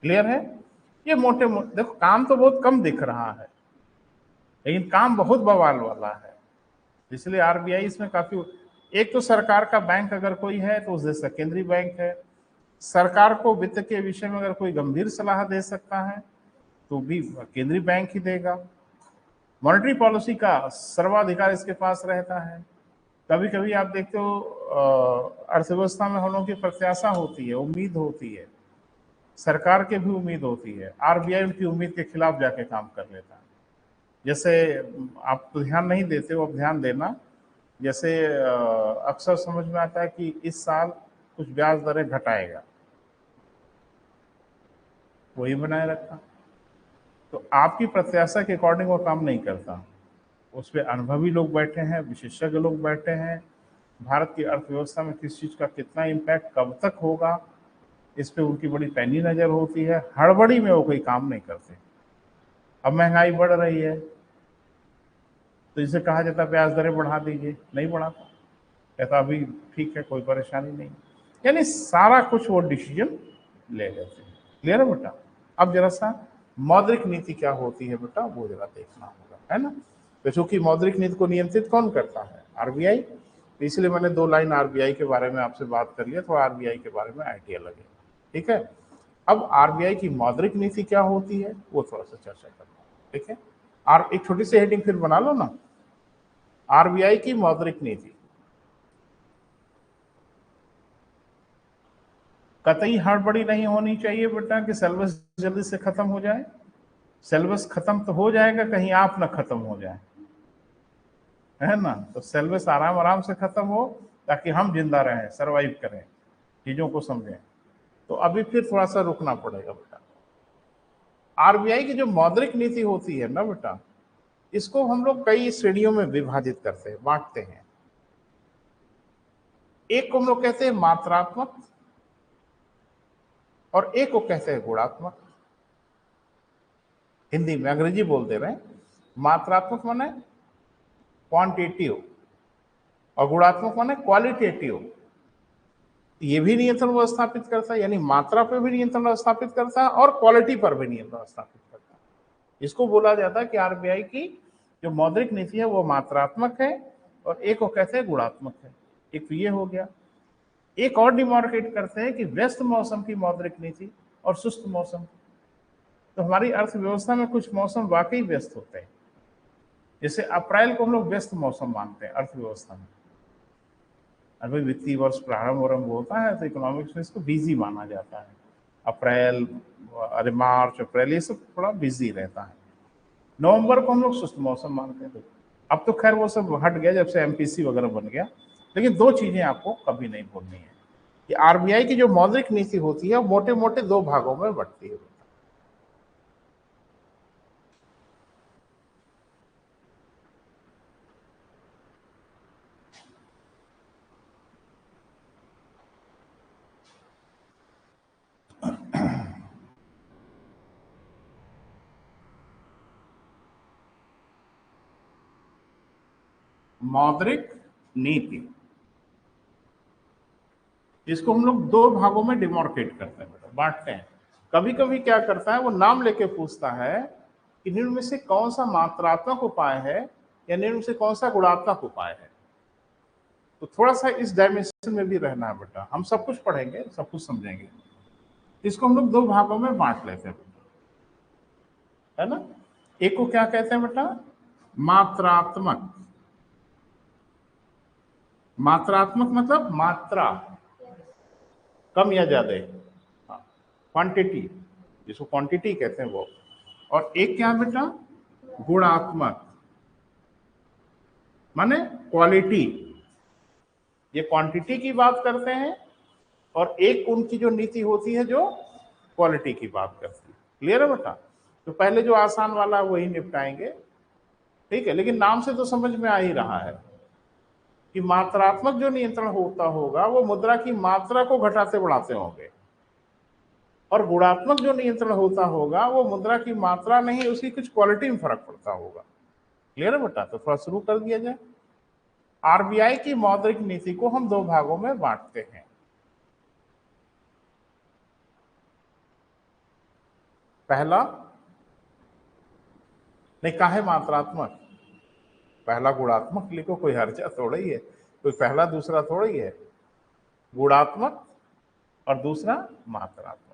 क्लियर है? ये मोटे मोटे देखो, काम तो बहुत कम दिख रहा है, लेकिन काम बहुत बवाल वाला है। इसलिए आरबीआई इसमें काफी, एक तो सरकार का बैंक अगर कोई है तो उस देश का केंद्रीय बैंक है। सरकार को वित्त के विषय में अगर कोई गंभीर सलाह दे सकता है तो भी केंद्रीय बैंक ही देगा। मॉनेटरी पॉलिसी का सर्वाधिकार इसके पास रहता है। कभी कभी आप देखते हो अर्थव्यवस्था में हम लोगों की प्रत्याशा होती है, उम्मीद होती है, सरकार के भी उम्मीद होती है, आरबीआई उनकी उम्मीद के खिलाफ जाके काम कर लेता है। जैसे आप तो ध्यान नहीं देते हो, अब ध्यान देना। जैसे अक्सर समझ में आता है कि इस साल कुछ ब्याज दरें घटाएगा, वही बनाए रखा, तो आपकी प्रत्याशा के अकॉर्डिंग वो काम नहीं करता। उस पर अनुभवी लोग बैठे हैं, विशेषज्ञ लोग बैठे हैं, भारत की अर्थव्यवस्था में किस चीज का कितना इम्पैक्ट कब तक होगा, इस पे उनकी बड़ी पैनी नजर होती है। हड़बड़ी में वो कोई काम नहीं करते। अब महंगाई बढ़ रही है तो इसे कहा जाता है ब्याज दरें बढ़ा दीजिए, नहीं बढ़ाता, कहता अभी ठीक है, कोई परेशानी नहीं। यानी सारा कुछ वो डिसीजन ले लेते हैं। क्लियर है बेटा? अब जरा सा मौद्रिक नीति क्या होती है बेटा, वो जरा देखना होगा, है ना? तो चूंकि मौद्रिक नीति को नियंत्रित कौन करता है? आरबीआई। तो इसलिए मैंने 2 लाइन आरबीआई के बारे में आपसे बात कर लिया, थोड़ा आरबीआई के बारे में आइडिया लगे। ठीक है, अब आरबीआई की मौद्रिक नीति क्या होती है वो थोड़ा सा चर्चा करना है। ठीक है, और एक छोटी सी हेडिंग फिर बना लो ना, आरबीआई की मौद्रिक नीति। कतई हड़बड़ी नहीं होनी चाहिए बेटा कि सिलेबस जल्दी से खत्म हो जाए। सिलेबस खत्म तो हो जाएगा, कहीं आप ना खत्म हो जाए, है ना? तो सिलेबस आराम आराम से खत्म हो ताकि हम जिंदा रहें, सरवाइव करें, चीजों को समझें। तो अभी फिर थोड़ा सा रुकना पड़ेगा बेटा। आरबीआई की जो मौद्रिक नीति होती है ना बेटा, इसको हम लोग कई श्रेणियों में विभाजित करते हैं, बांटते हैं। एक को हम लोग कहते हैं मात्रात्मक और एक को कहते हैं गुणात्मक। हिंदी में, अंग्रेजी बोलते रहे। मात्रात्मक माने क्वांटिटिव और गुणात्मक माने क्वालिटेटिव। ये भी नियंत्रण स्थापित करता है, यानी मात्रा पर भी नियंत्रण स्थापित करता है और क्वालिटी पर भी नियंत्रण स्थापित करता है। इसको बोला जाता है कि आरबीआई की जो मौद्रिक नीति है वो मात्रात्मक है और एक को कहते हैं गुणात्मक है। एक तो ये हो गया। एक और डिमार्केट करते हैं कि व्यस्त मौसम की मौद्रिक नीति और सुस्त मौसम। तो हमारी अर्थव्यवस्था में कुछ मौसम वाकई व्यस्त होते हैं, जैसे अप्रैल को हम लोग व्यस्त मौसम मानते हैं अर्थव्यवस्था में। अभी वित्तीय वर्ष प्रारंभ वरंभ होता है तो इकोनॉमिक्स में इसको बिजी माना जाता है। अप्रैल, अरे मार्च अप्रैल ये सब थोड़ा बिजी रहता है। नवंबर को हम लोग सुस्त मौसम मानते हैं। अब तो खैर वो सब हट गया जब से एमपीसी वगैरह बन गया। लेकिन 2 चीजें आपको कभी नहीं भूलनी है कि आरबीआई की जो मौद्रिक नीति होती है वो मोटे मोटे 2 भागों में बंटती है। मौद्रिक नीति, इसको हम लोग 2 भागों में डिमार्केट करते हैं, बांटते हैं। कभी कभी क्या करता है, वो नाम लेके पूछता है कि निम्न में से कौन सा मात्रात्मक उपाय है या निम्न में से कौन सा गुणात्मक उपाय है। तो थोड़ा सा इस डायमेंशन में भी रहना है बेटा। हम सब कुछ पढ़ेंगे, सब कुछ समझेंगे। इसको हम लोग 2 भागों में बांट लेते हैं, है ना? एक को क्या कहते हैं बेटा? मात्रात्मक। मात्रात्मक मतलब मात्रा, कम या ज्यादा, क्वांटिटी, जिसको क्वांटिटी कहते हैं वो। और एक क्या है बेटा, गुणात्मक, माने क्वालिटी। ये क्वांटिटी की बात करते हैं और एक उनकी जो नीति होती है जो क्वालिटी की बात करती है। क्लियर है बेटा? तो पहले जो आसान वाला वही निपटाएंगे, ठीक है। लेकिन नाम से तो समझ में आ ही रहा है कि मात्रात्मक जो नियंत्रण होता होगा वो मुद्रा की मात्रा को घटाते बढ़ाते होंगे, और गुणात्मक जो नियंत्रण होता होगा वो मुद्रा की मात्रा नहीं, उसकी कुछ क्वालिटी में फर्क पड़ता होगा। क्लियर है बेटा? तो थोड़ा शुरू कर दिया जाए। आरबीआई की मौद्रिक नीति को हम दो भागों में बांटते हैं। पहला, नहीं काहे मात्रात्मक, पहला गुणात्मक लिखो, कोई हर्जा थोड़ा ही है, कोई पहला दूसरा थोड़ा ही है। गुणात्मक और दूसरा मात्रात्मक।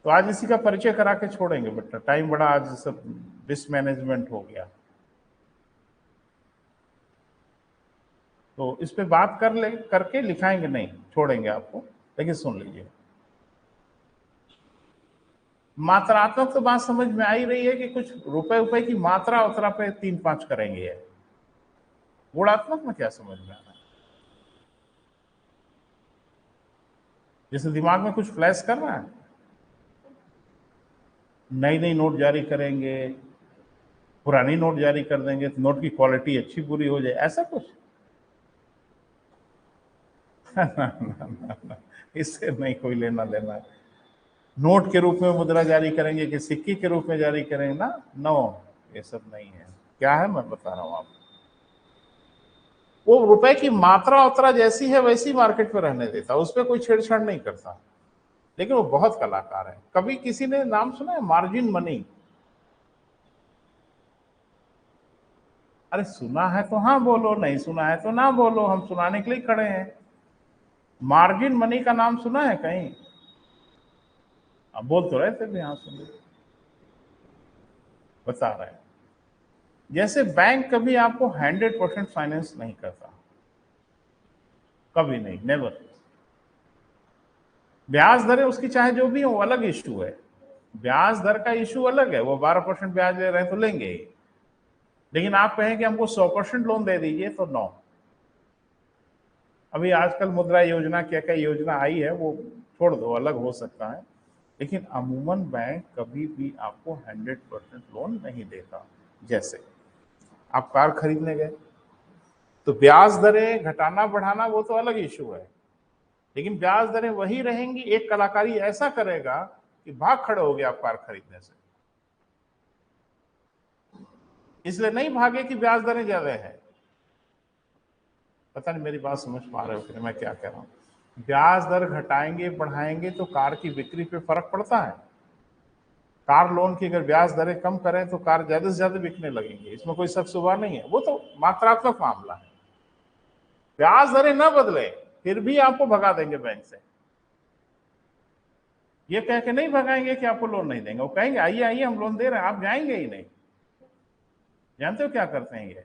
तो आज इसी का परिचय करा के छोड़ेंगे बेटा, टाइम बड़ा आज सब मिसमैनेजमेंट हो गया। तो इस पे बात करके लिखाएंगे नहीं, छोड़ेंगे आपको, लेकिन सुन लीजिए। मात्रात्मक तो बात समझ में आ ही रही है कि कुछ रुपए की मात्रा उतरा पे 3-5 करेंगे। गुणात्मक में क्या समझ में आ रहा है? जैसे दिमाग में कुछ फ्लैश कर रहा है, नई नई नोट जारी करेंगे, पुरानी नोट जारी कर देंगे तो नोट की क्वालिटी अच्छी बुरी हो जाए, ऐसा कुछ? इससे नहीं कोई लेना देना। नोट के रूप में मुद्रा जारी करेंगे कि सिक्के के रूप में जारी करेंगे ना, नो, ये सब नहीं है। क्या है मैं बता रहा हूं आपको, वो रुपए की मात्रा उतरा जैसी है वैसी मार्केट में रहने देता, उस पर कोई छेड़छाड़ नहीं करता। लेकिन वो बहुत कलाकार है। कभी किसी ने नाम सुना है मार्जिन मनी? अरे सुना है तो हाँ बोलो, नहीं सुना है तो ना बोलो, हम सुनाने के लिए खड़े हैं। मार्जिन मनी का नाम सुना है कहीं? अब बोल तो रहे थे भी, हाँ सुन बता रहे हैं। जैसे बैंक कभी आपको 100% फाइनेंस नहीं करता, कभी नहीं, नेवर। ब्याज दरें उसकी चाहे जो भी हो, अलग इशू है, ब्याज दर का इशू अलग है, वो 12% ब्याज ले रहे हैं तो लेंगे ही। लेकिन आप कहें कि हमको 100% लोन दे दीजिए तो नो। अभी आजकल मुद्रा योजना क्या क्या योजना आई है वो छोड़ दो, अलग हो सकता है, लेकिन अमूमन बैंक कभी भी आपको 100% लोन नहीं देता। जैसे आप कार खरीदने गए तो ब्याज दरें घटाना बढ़ाना वो तो अलग इशू है, लेकिन ब्याज दरें वही रहेंगी। एक कलाकारी ऐसा करेगा कि भाग खड़े हो गए आप कार खरीदने से, इसलिए नहीं भागे कि ब्याज दरें ज्यादा है। पता नहीं मेरी बात समझ पा रहे हो कि मैं क्या कह रहा हूं? ब्याज दर घटाएंगे बढ़ाएंगे तो कार की बिक्री पे फर्क पड़ता है। कार लोन की अगर ब्याज दरें कम करें तो कार ज्यादा से ज्यादा बिकने लगेंगी, इसमें कोई शक शुबा नहीं है, वो तो मात्रात्मक मामला है। ब्याज दरें न बदले फिर भी आपको भगा देंगे बैंक से, ये कह के नहीं भगाएंगे कि आपको लोन नहीं देंगे, वो कहेंगे आइए आइए हम लोन दे रहे हैं, आप जाएंगे ही नहीं। जानते हो क्या करते हैं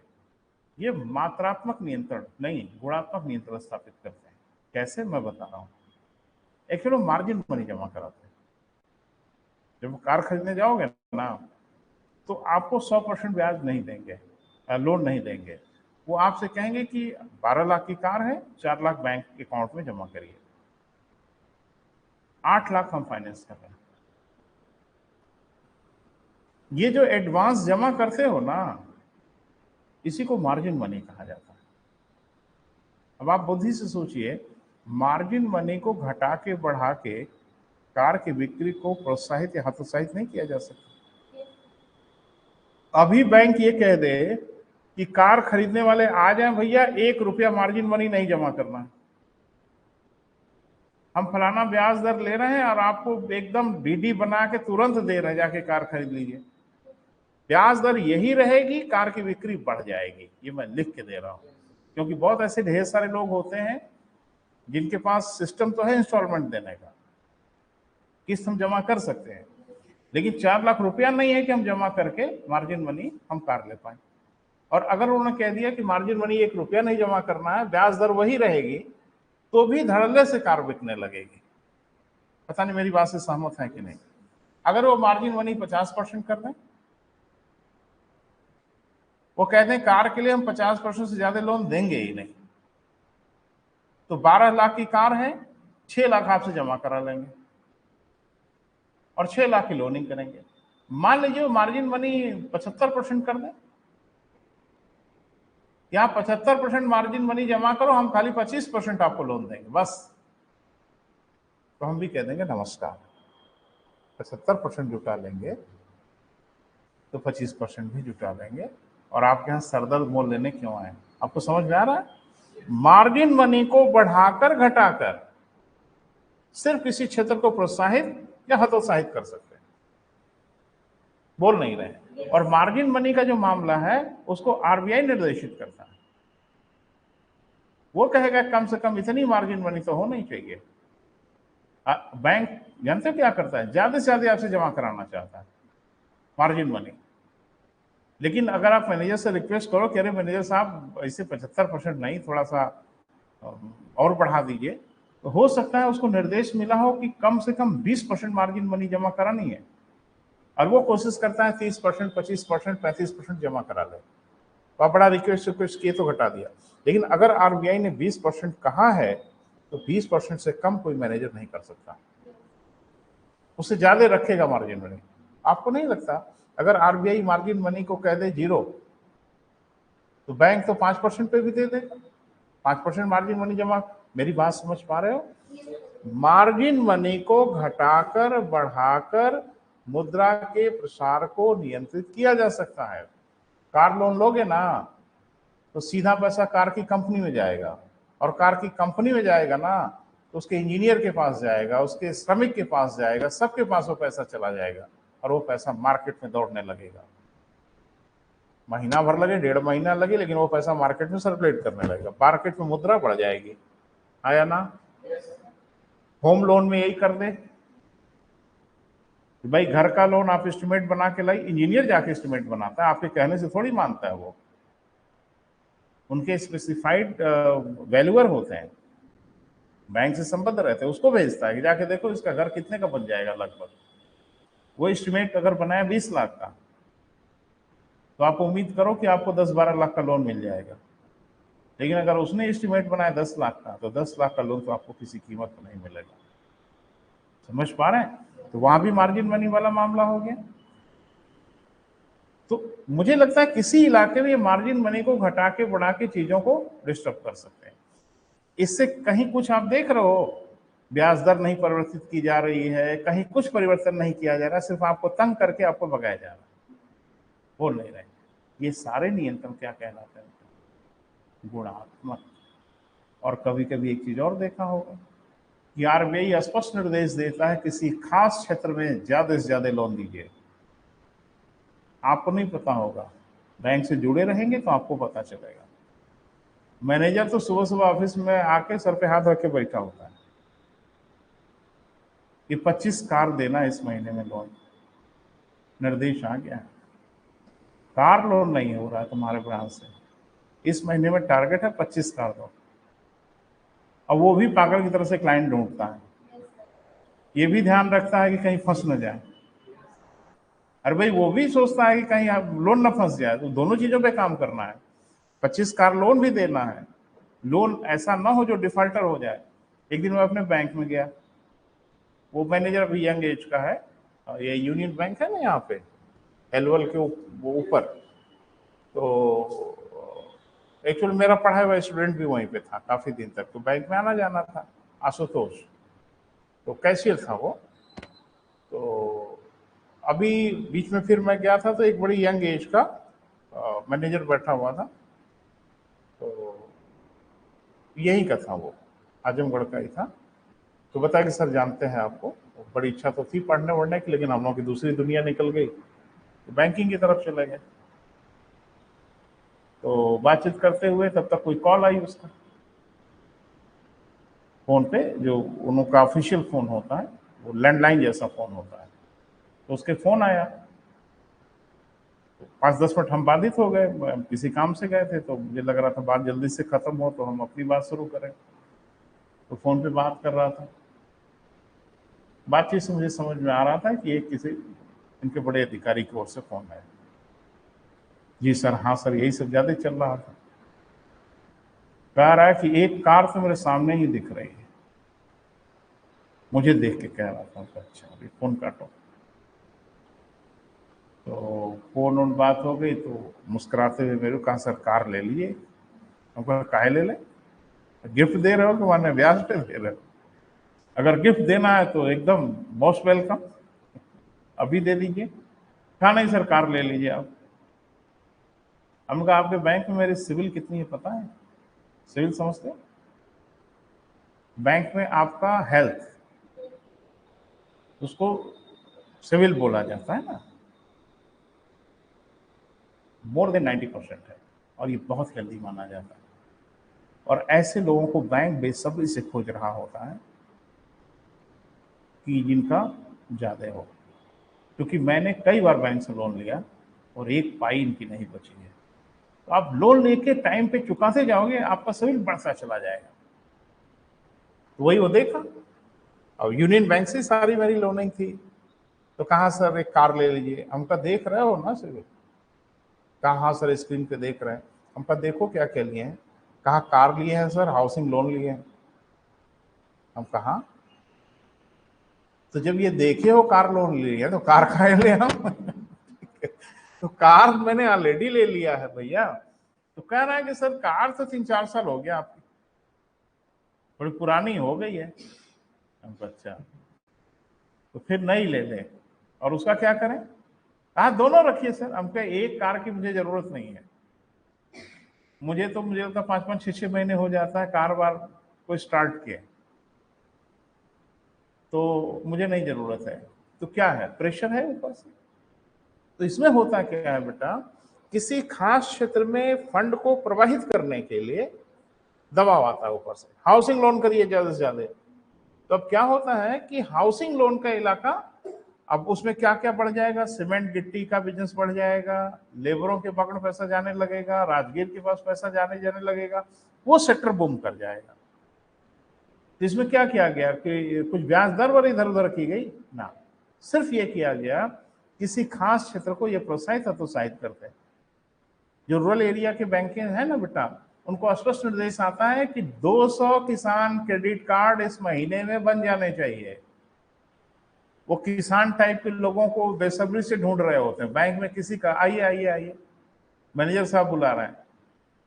ये मात्रात्मक नियंत्रण नहीं, गुणात्मक नियंत्रण स्थापित करते हैं। कैसे, मैं बता रहा हूं। एक्चुअली मार्जिन मनी जमा कराते हैं। जब कार खरीदने जाओगे ना तो आपको 100% ब्याज नहीं देंगे, लोन नहीं देंगे। वो आपसे कहेंगे कि 12 लाख की कार है, 4 लाख बैंक अकाउंट में जमा करिए, 8 लाख हम फाइनेंस कर रहे हैं। ये जो एडवांस जमा करते हो ना, इसी को मार्जिन मनी कहा जाता है। अब आप बुद्धि से सोचिए, मार्जिन मनी को घटा के बढ़ा के कार की बिक्री को प्रोत्साहित या हतोत्साहित नहीं किया जा सकता। अभी बैंक ये कह दे कि कार खरीदने वाले आ जाएं भैया, 1 रुपया मार्जिन मनी नहीं जमा करना, हम फलाना ब्याज दर ले रहे हैं और आपको एकदम डीडी बना के तुरंत दे रहे हैं, जाके कार खरीद लीजिए। ब्याज दर यही रहेगी, कार की बिक्री बढ़ जाएगी, ये मैं लिख के दे रहा हूं। क्योंकि बहुत ऐसे ढेर सारे लोग होते हैं जिनके पास सिस्टम तो है इंस्टॉलमेंट देने का, किस्त हम जमा कर सकते हैं, लेकिन 4 लाख रुपया नहीं है कि हम जमा करके मार्जिन मनी हम कार ले पाए। और अगर उन्होंने कह दिया कि मार्जिन मनी 1 रुपया नहीं जमा करना है, ब्याज दर वही रहेगी, तो भी धड़ल्ले से कार बिकने लगेगी। पता नहीं मेरी बात से सहमत है कि नहीं। अगर वो मार्जिन मनी 50% कर दें, वो कहते हैं कार के लिए हम 50% से ज्यादा लोन देंगे ही नहीं, तो 12 लाख की कार है, 6 लाख आपसे जमा करा लेंगे और 6 लाख की लोनिंग करेंगे। मान लीजिए वो मार्जिन मनी 75% कर दें, यहां 75% मार्जिन मनी जमा करो, हम खाली 25% आपको लोन देंगे बस, तो हम भी कह देंगे नमस्कार। 75% जुटा लेंगे तो 25% भी जुटा लेंगे, और आपके यहाँ सरदर्द मोल लेने क्यों आए? आपको समझ में आ रहा है? मार्जिन मनी को बढ़ाकर घटाकर सिर्फ किसी क्षेत्र को प्रोत्साहित या हतोत्साहित कर सकते हैं, बोल नहीं रहे। और मार्जिन मनी का जो मामला है उसको आरबीआई निर्देशित करता है, वो कहेगा कम से कम इतनी मार्जिन मनी तो होनी चाहिए। बैंक जानते हो क्या करता है? ज्यादा से ज्यादा आपसे जमा कराना चाहता है मार्जिन मनी, लेकिन अगर आप मैनेजर से रिक्वेस्ट करो कि अरे मैनेजर साहब ऐसे 75% नहीं, थोड़ा सा और बढ़ा दीजिए, तो हो सकता है उसको निर्देश मिला हो कि कम से कम 20% मार्जिन मनी जमा करानी है, और वो कोशिश करता है 30%, 25%, 35% जमा करा ले, तो आप बड़ा रिक्वेस्ट किए तो घटा दिया। लेकिन अगर आरबीआई ने 20% कहा है तो 20% से कम कोई मैनेजर नहीं कर सकता, उससे ज्यादा रखेगा मार्जिन मनी। आपको नहीं लगता अगर आरबीआई मार्जिन मनी को कह दे 0, तो बैंक तो 5% पे भी दे देगा, 5% मार्जिन मनी जमा। मेरी बात समझ पा रहे हो? मार्जिन मनी को घटाकर बढ़ाकर मुद्रा के प्रसार को नियंत्रित किया जा सकता है। कार लोन लोगे ना, तो सीधा पैसा कार की कंपनी में जाएगा, और कार की कंपनी में जाएगा ना तो उसके इंजीनियर के पास जाएगा, उसके श्रमिक के पास जाएगा, सबके पास वो पैसा चला जाएगा, और वो पैसा मार्केट में दौड़ने लगेगा। महीना भर लगे, 1.5 महीना लगे, लेकिन वो पैसा मार्केट में सर्कुलेट करने लगेगा, मार्केट में मुद्रा बढ़ जाएगी। आया ना? होम लोन में यही कर दे, भाई घर का लोन आप एस्टिमेट बना के लाई, इंजीनियर जाके एस्टिमेट बनाता है, आपके कहने से थोड़ी मानता है वो, उनके स्पेसिफाइड वैल्यूअर होते हैं, बैंक से संबंध रहते हैं, उसको भेजता है कि जाके देखो इसका घर कितने का बन जाएगा लगभग। वो एस्टिमेट अगर बनाया 20 लाख का, तो आप उम्मीद करो कि आपको 10-12 लाख का लोन मिल जाएगा। लेकिन अगर उसने एस्टिमेट बनाया 10 लाख का, तो 10 लाख का लोन तो आपको किसी कीमत पर नहीं मिलेगा। समझ पा रहे हैं? तो वहां भी मार्जिन मनी वाला मामला हो गया। तो मुझे लगता है किसी इलाके में मार्जिन मनी को घटा के बढ़ा के चीजों को डिस्टर्ब कर सकते हैं। इससे कहीं कुछ आप देख रहे हो, ब्याज दर नहीं परिवर्तित की जा रही है, कहीं कुछ परिवर्तन नहीं किया जा रहा, सिर्फ आपको तंग करके आपको भगाया जा रहा, बोल नहीं रहे। ये सारे नियंत्रण क्या कहलाते हैं? गुणात्मक। और कभी कभी एक चीज और देखा होगा कि आरबीआई स्पष्ट निर्देश देता है किसी खास क्षेत्र में ज्यादा से ज्यादा लोन दीजिए, आपको नहीं पता होगा, बैंक से जुड़े रहेंगे तो आपको पता चलेगा। मैनेजर तो सुबह सुबह ऑफिस में आके सर पे हाथ रख के बैठा होता है कि 25 कार देना इस महीने में लोन, निर्देश आ गया, कार लोन नहीं हो रहा है तुम्हारे ब्रांच से, इस महीने में टारगेट है 25 कार दो। और वो भी पागल की तरह से क्लाइंट ढूंढता है, ये भी ध्यान रखता है कि कहीं फंस न जाए। अरे भाई वो भी सोचता है कि कहीं लोन ना फंस जाए, तो दोनों चीजों पे काम करना है। 25 कार लोन भी देना है, लोन ऐसा ना हो जो डिफॉल्टर हो जाए। एक दिन मैं अपने बैंक में गया, वो मैनेजर अभी यंग एज का है, ये यूनियन बैंक है ना यहाँ पे एलवल के वो ऊपर, तो एक्चुअली मेरा पढ़ा हुआ स्टूडेंट भी वहीं पे था काफी दिन तक, तो बैंक में आना जाना था, आशुतोष, तो कैशियर था वो। तो अभी बीच में फिर मैं गया था तो एक बड़ी यंग एज का मैनेजर बैठा हुआ था, तो यही का था वो, आजमगढ़ का ही था। तो बताया कि सर जानते हैं आपको, बड़ी इच्छा तो थी पढ़ने वढ़ने की, लेकिन हम लोग की दूसरी दुनिया निकल गई, तो बैंकिंग की तरफ चले गए। तो बातचीत करते हुए तब तक कोई कॉल आई उसका फोन पे, जो उनका ऑफिशियल फोन होता है, वो लैंडलाइन जैसा फोन होता है, तो उसके फोन आया। 5-10 मिनट हम बाधित हो गए, किसी काम से गए थे तो मुझे लग रहा था बात जल्दी से खत्म हो तो हम अपनी बात शुरू करें, तो फोन पे बात कर रहा था। बातचीत से मुझे समझ में आ रहा था कि एक किसी इनके बड़े अधिकारी की ओर से फोन है। जी सर, हाँ सर, यही सब ज्यादा चल रहा था। कह रहा है कि एक कार तो मेरे सामने ही दिख रही है, मुझे देख के कह रहा था। अच्छा, अभी फोन काटो। तो फोन और बात हो गई तो मुस्कुराते हुए मेरे को कहा, सर कार ले लीजिए। हम कहा, काहे ले लें, गिफ्ट दे रहे हो कि माने ब्याज पे दे रहे हो? अगर गिफ्ट देना है तो एकदम मोस्ट वेलकम, अभी दे दीजिए। कहा नहीं सर, कार ले लीजिए आप। हमने कहा, आपके बैंक में मेरी सिविल कितनी है पता है? सिविल समझते हो? बैंक में आपका हेल्थ, उसको सिविल बोला जाता है ना, मोर देन 90% है, और ये बहुत हेल्दी माना जाता है। और ऐसे लोगों को बैंक बेसब्री से खोज रहा होता है कि जिनका ज्यादा हो, क्योंकि मैंने कई बार बैंक से लोन लिया और एक पाई इनकी नहीं बची है। तो आप लोन लेके टाइम पे चुकाते जाओगे, आपका सिविल बढ़ता चला जाएगा। तो वही वो देखा, और यूनियन बैंक से सारी मेरी लोनिंग थी। तो कहा सर एक कार ले लीजिए। हमका देख रहे हो ना सिविल? कहा हाँ सर, स्क्रीन पे देख रहे हैं। हमका देखो क्या क्या लिए हैं? कहा कार लिए हैं सर, हाउसिंग लोन लिए हैं। हम कहा, तो जब ये देखे हो कार लोन लिए तो कार खाए ले हम तो कार मैंने ऑलरेडी ले लिया है भैया। तो कह रहा है कि सर कार तो 3-4 साल हो गया आपकी, थोड़ी पुरानी हो गई है। हमको अच्छा, तो फिर नई ले ले। और उसका क्या करें? कहा दोनों रखिए सर। हमको एक कार की मुझे जरूरत नहीं है, मुझे तो 5-5 6-6 महीने हो जाता है कार बार को स्टार्ट किए, तो मुझे नहीं जरूरत है। तो क्या है, प्रेशर है ऊपर से। तो इसमें होता क्या है बेटा, किसी खास क्षेत्र में फंड को प्रवाहित करने के लिए दबाव आता है ऊपर से। हाउसिंग लोन करिए ज्यादा से ज्यादा, तो अब क्या होता है कि हाउसिंग लोन का इलाका, अब उसमें क्या क्या बढ़ जाएगा, सीमेंट गिट्टी का बिजनेस बढ़ जाएगा, लेबरों के पकड़ पैसा जाने लगेगा, राजगीर के पास पैसा जाने लगेगा, वो सेक्टर बूम कर जाएगा। इसमें क्या किया गया कि कुछ ब्याज दर और इधर उधर की गई ना, सिर्फ ये किया गया किसी खास क्षेत्र को ये प्रोत्साहित हतोत्साहित करते हैं। जो रूरल एरिया के बैंकें हैं ना बेटा, उनको स्पष्ट निर्देश आता है कि 200 किसान क्रेडिट कार्ड इस महीने में बन जाने चाहिए। वो किसान टाइप के लोगों को बेसब्री से ढूंढ रहे होते हैं बैंक में। किसी का आइए आइए आइए, मैनेजर साहब बुला रहे हैं,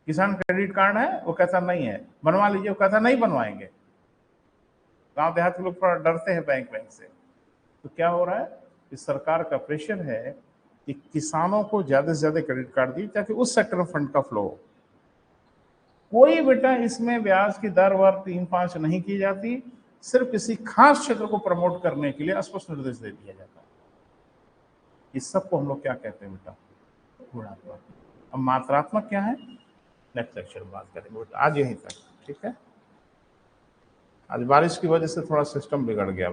किसान क्रेडिट कार्ड है? वो कहता नहीं है। बनवा लीजिए? वो कहता नहीं बनवाएंगे। गांव देहात के लोग थोड़ा डरते हैं बैंक से। तो क्या हो रहा है कि सरकार का प्रेशर है कि किसानों को ज्यादा से ज्यादा क्रेडिट कार्ड दी ताकि उस सेक्टर में फंड का फ्लो हो। कोई बेटा इसमें ब्याज की दर वर 3-5 नहीं की जाती, सिर्फ किसी खास क्षेत्र को प्रमोट करने के लिए स्पष्ट निर्देश दे दिया जाता है। इस सब को हम लोग क्या कहते हैं बेटा, गुणात्मक। अब मात्रात्मक क्या है, नेक्स्ट लेक्चर में बात करेंगे बेटा। आज यहीं तक, ठीक है। आज बारिश की वजह से थोड़ा सिस्टम बिगड़ गया।